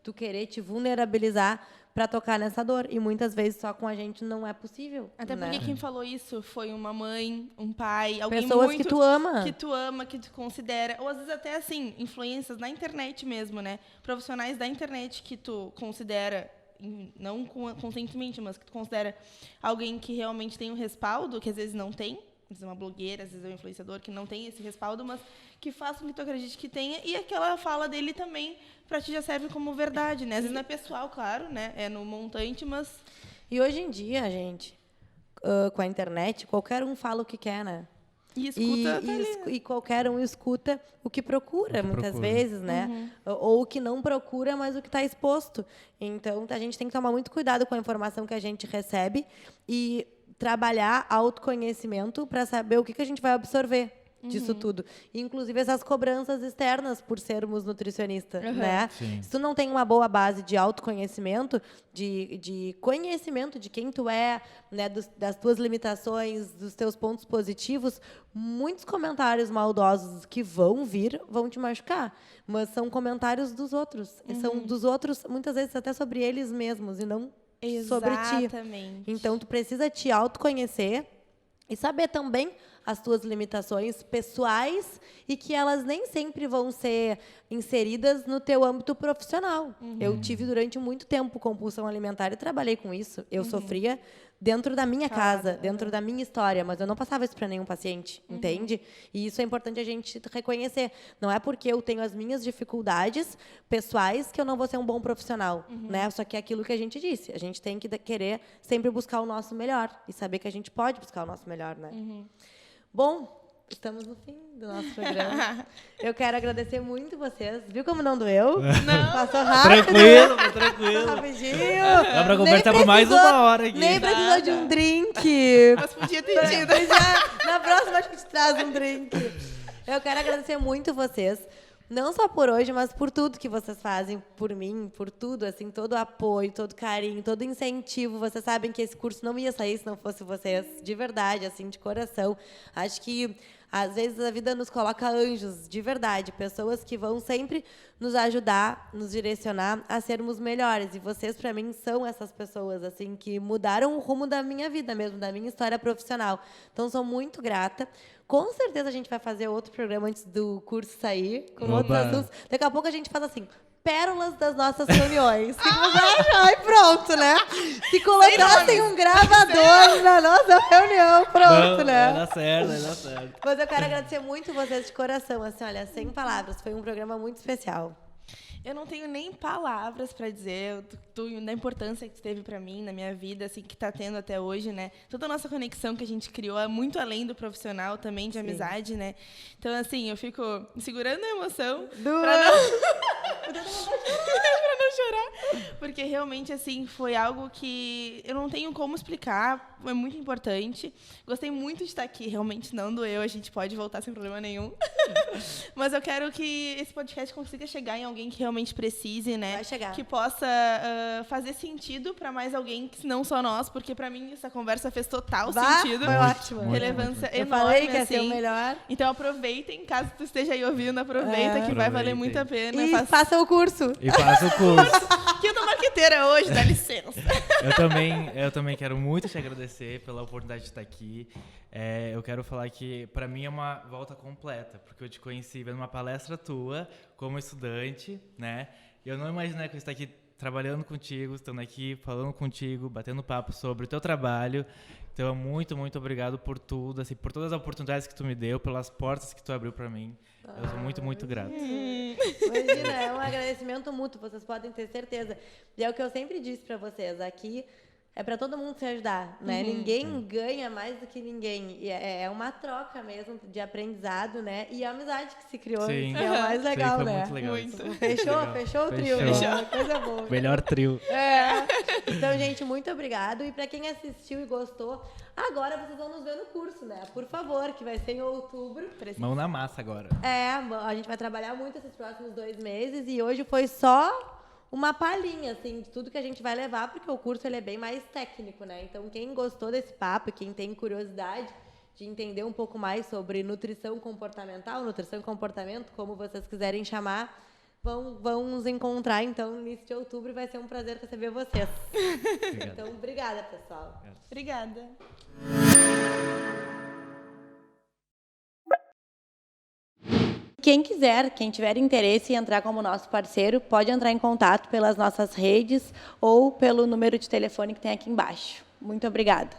[SPEAKER 1] tu querer te vulnerabilizar para tocar nessa dor. E muitas vezes só com a gente não é possível.
[SPEAKER 2] Até
[SPEAKER 1] né?
[SPEAKER 2] porque quem falou isso foi uma mãe, um pai, alguém
[SPEAKER 1] Pessoas
[SPEAKER 2] muito...
[SPEAKER 1] que tu ama.
[SPEAKER 2] Que tu ama, que tu considera. Ou às vezes até assim, influências na internet mesmo, né? Profissionais da internet que tu considera, não conscientemente, mas que tu considera alguém que realmente tem um respaldo, que às vezes não tem. Às vezes é uma blogueira, às vezes é um influenciador que não tem esse respaldo, mas que faça com que tu acredite que tenha. E aquela fala dele também, pra ti já serve como verdade, né? Às vezes não é pessoal, claro, né? É no montante, mas...
[SPEAKER 1] E hoje em dia, gente, com a internet, qualquer um fala o que quer, né?
[SPEAKER 2] E escuta,
[SPEAKER 1] E qualquer um escuta o que procura, muitas
[SPEAKER 3] procura.
[SPEAKER 1] vezes, né? Ou o que não procura, mas o que está exposto. Então, a gente tem que tomar muito cuidado com a informação que a gente recebe e trabalhar autoconhecimento para saber o que a gente vai absorver disso tudo. Inclusive essas cobranças externas por sermos nutricionistas, né?
[SPEAKER 3] Sim.
[SPEAKER 1] Se tu não tem uma boa base de autoconhecimento, de conhecimento de quem tu é, né, das tuas limitações, dos teus pontos positivos, muitos comentários maldosos que vão vir vão te machucar. Mas são comentários dos outros. E são dos outros, muitas vezes, até sobre eles mesmos, e não sobre ti.
[SPEAKER 2] Exatamente.
[SPEAKER 1] Então, tu precisa te autoconhecer e saber também as tuas limitações pessoais e que elas nem sempre vão ser inseridas no teu âmbito profissional. Eu tive durante muito tempo compulsão alimentar e trabalhei com isso. Eu sofria dentro da minha casa, dentro da minha história, mas eu não passava isso para nenhum paciente, entende? E isso é importante a gente reconhecer. Não é porque eu tenho as minhas dificuldades pessoais que eu não vou ser um bom profissional, né? Só que é aquilo que a gente disse, a gente tem que querer sempre buscar o nosso melhor e saber que a gente pode buscar o nosso melhor, né? Bom, estamos no fim do nosso programa. Eu quero agradecer muito vocês. Viu como não doeu? Não. Passou rápido.
[SPEAKER 3] Tranquilo.
[SPEAKER 1] Passou rapidinho.
[SPEAKER 3] Dá pra conversar por mais uma hora aqui.
[SPEAKER 1] Nem precisou de um drink.
[SPEAKER 2] Mas podia ter tido.
[SPEAKER 1] Na próxima, acho que te traz um drink. Eu quero agradecer muito vocês. Não só por hoje, mas por tudo que vocês fazem por mim, por tudo, assim, todo o apoio, todo o carinho, todo o incentivo. Vocês sabem que esse curso não ia sair se não fosse vocês, de verdade, assim, de coração. Acho que, às vezes, a vida nos coloca anjos, de verdade, pessoas que vão sempre nos ajudar, nos direcionar a sermos melhores. E vocês, para mim, são essas pessoas, assim, que mudaram o rumo da minha vida mesmo, da minha história profissional. Então, sou muito grata. Com certeza a gente vai fazer outro programa antes do curso sair, com outros assuntos. Daqui a pouco a gente faz assim, pérolas das nossas reuniões. O que você acha? Ai, pronto, né? Se colocassem um gravador na nossa reunião, pronto,
[SPEAKER 3] Não,
[SPEAKER 1] né?
[SPEAKER 3] Vai dar certo, vai dar certo.
[SPEAKER 1] Mas eu quero agradecer muito vocês de coração, assim, olha, sem palavras. Foi um programa muito especial.
[SPEAKER 2] Eu não tenho nem palavras para dizer da importância que teve para mim na minha vida, assim, que está tendo até hoje, né? Toda a nossa conexão que a gente criou é muito além do profissional, também de amizade, né? Então, assim, eu fico segurando a emoção para não chorar, porque realmente, assim, foi algo que eu não tenho como explicar, é muito importante. Gostei muito de estar aqui, realmente não doeu, a gente pode voltar sem problema nenhum. Mas eu quero que esse podcast consiga chegar em alguém que realmente precise, né?
[SPEAKER 1] Vai chegar.
[SPEAKER 2] Que possa fazer sentido para mais alguém que não só nós, porque para mim essa conversa fez total sentido.
[SPEAKER 1] Foi ótimo.
[SPEAKER 2] Relevância
[SPEAKER 1] Eu
[SPEAKER 2] enorme,
[SPEAKER 1] falei que ia ser o
[SPEAKER 2] assim.
[SPEAKER 1] melhor.
[SPEAKER 2] Então aproveitem, caso tu esteja aí ouvindo, aproveita que vai valer
[SPEAKER 3] Aproveitem.
[SPEAKER 2] muito a pena.
[SPEAKER 1] E faça o curso.
[SPEAKER 3] E faça o curso.
[SPEAKER 2] Aqui eu tô marqueteira hoje, dá licença.
[SPEAKER 3] Eu também quero muito te agradecer pela oportunidade de estar aqui. Eu quero falar que, para mim, é uma volta completa, porque eu te conheci vendo uma palestra tua, como estudante, né? E eu não imaginei que eu estar aqui trabalhando contigo, estando aqui, falando contigo, batendo papo sobre o teu trabalho. Então, muito, muito obrigado por tudo, assim, por todas as oportunidades que tu me deu, pelas portas que tu abriu para mim. Eu sou muito, muito grato.
[SPEAKER 1] Imagina, é um agradecimento mútuo, vocês podem ter certeza. E é o que eu sempre disse para vocês, aqui é para todo mundo se ajudar, né? Ninguém ganha mais do que ninguém. E é uma troca mesmo de aprendizado, né? E a amizade que se criou,
[SPEAKER 3] Sim.
[SPEAKER 1] que é o mais legal,
[SPEAKER 3] Sim, foi
[SPEAKER 1] né?
[SPEAKER 3] muito legal.
[SPEAKER 2] Muito.
[SPEAKER 1] Fechou o trio,
[SPEAKER 3] Fechou.
[SPEAKER 1] né? Coisa boa.
[SPEAKER 3] Melhor trio.
[SPEAKER 1] Então, gente, muito obrigado. E para quem assistiu e gostou, agora vocês vão nos ver no curso, né? Por favor, que vai ser em outubro.
[SPEAKER 3] Mão na massa agora.
[SPEAKER 1] A gente vai trabalhar muito esses próximos 2 meses e hoje foi só uma palhinha, assim, de tudo que a gente vai levar, porque o curso ele é bem mais técnico, né? Então, quem gostou desse papo, quem tem curiosidade de entender um pouco mais sobre nutrição comportamental, nutrição e comportamento, como vocês quiserem chamar, vão nos encontrar, então, no início de outubro, e vai ser um prazer receber vocês.
[SPEAKER 3] Obrigado.
[SPEAKER 1] Então, obrigada, pessoal.
[SPEAKER 2] Obrigada.
[SPEAKER 1] Quem quiser, quem tiver interesse em entrar como nosso parceiro, pode entrar em contato pelas nossas redes ou pelo número de telefone que tem aqui embaixo. Muito obrigada.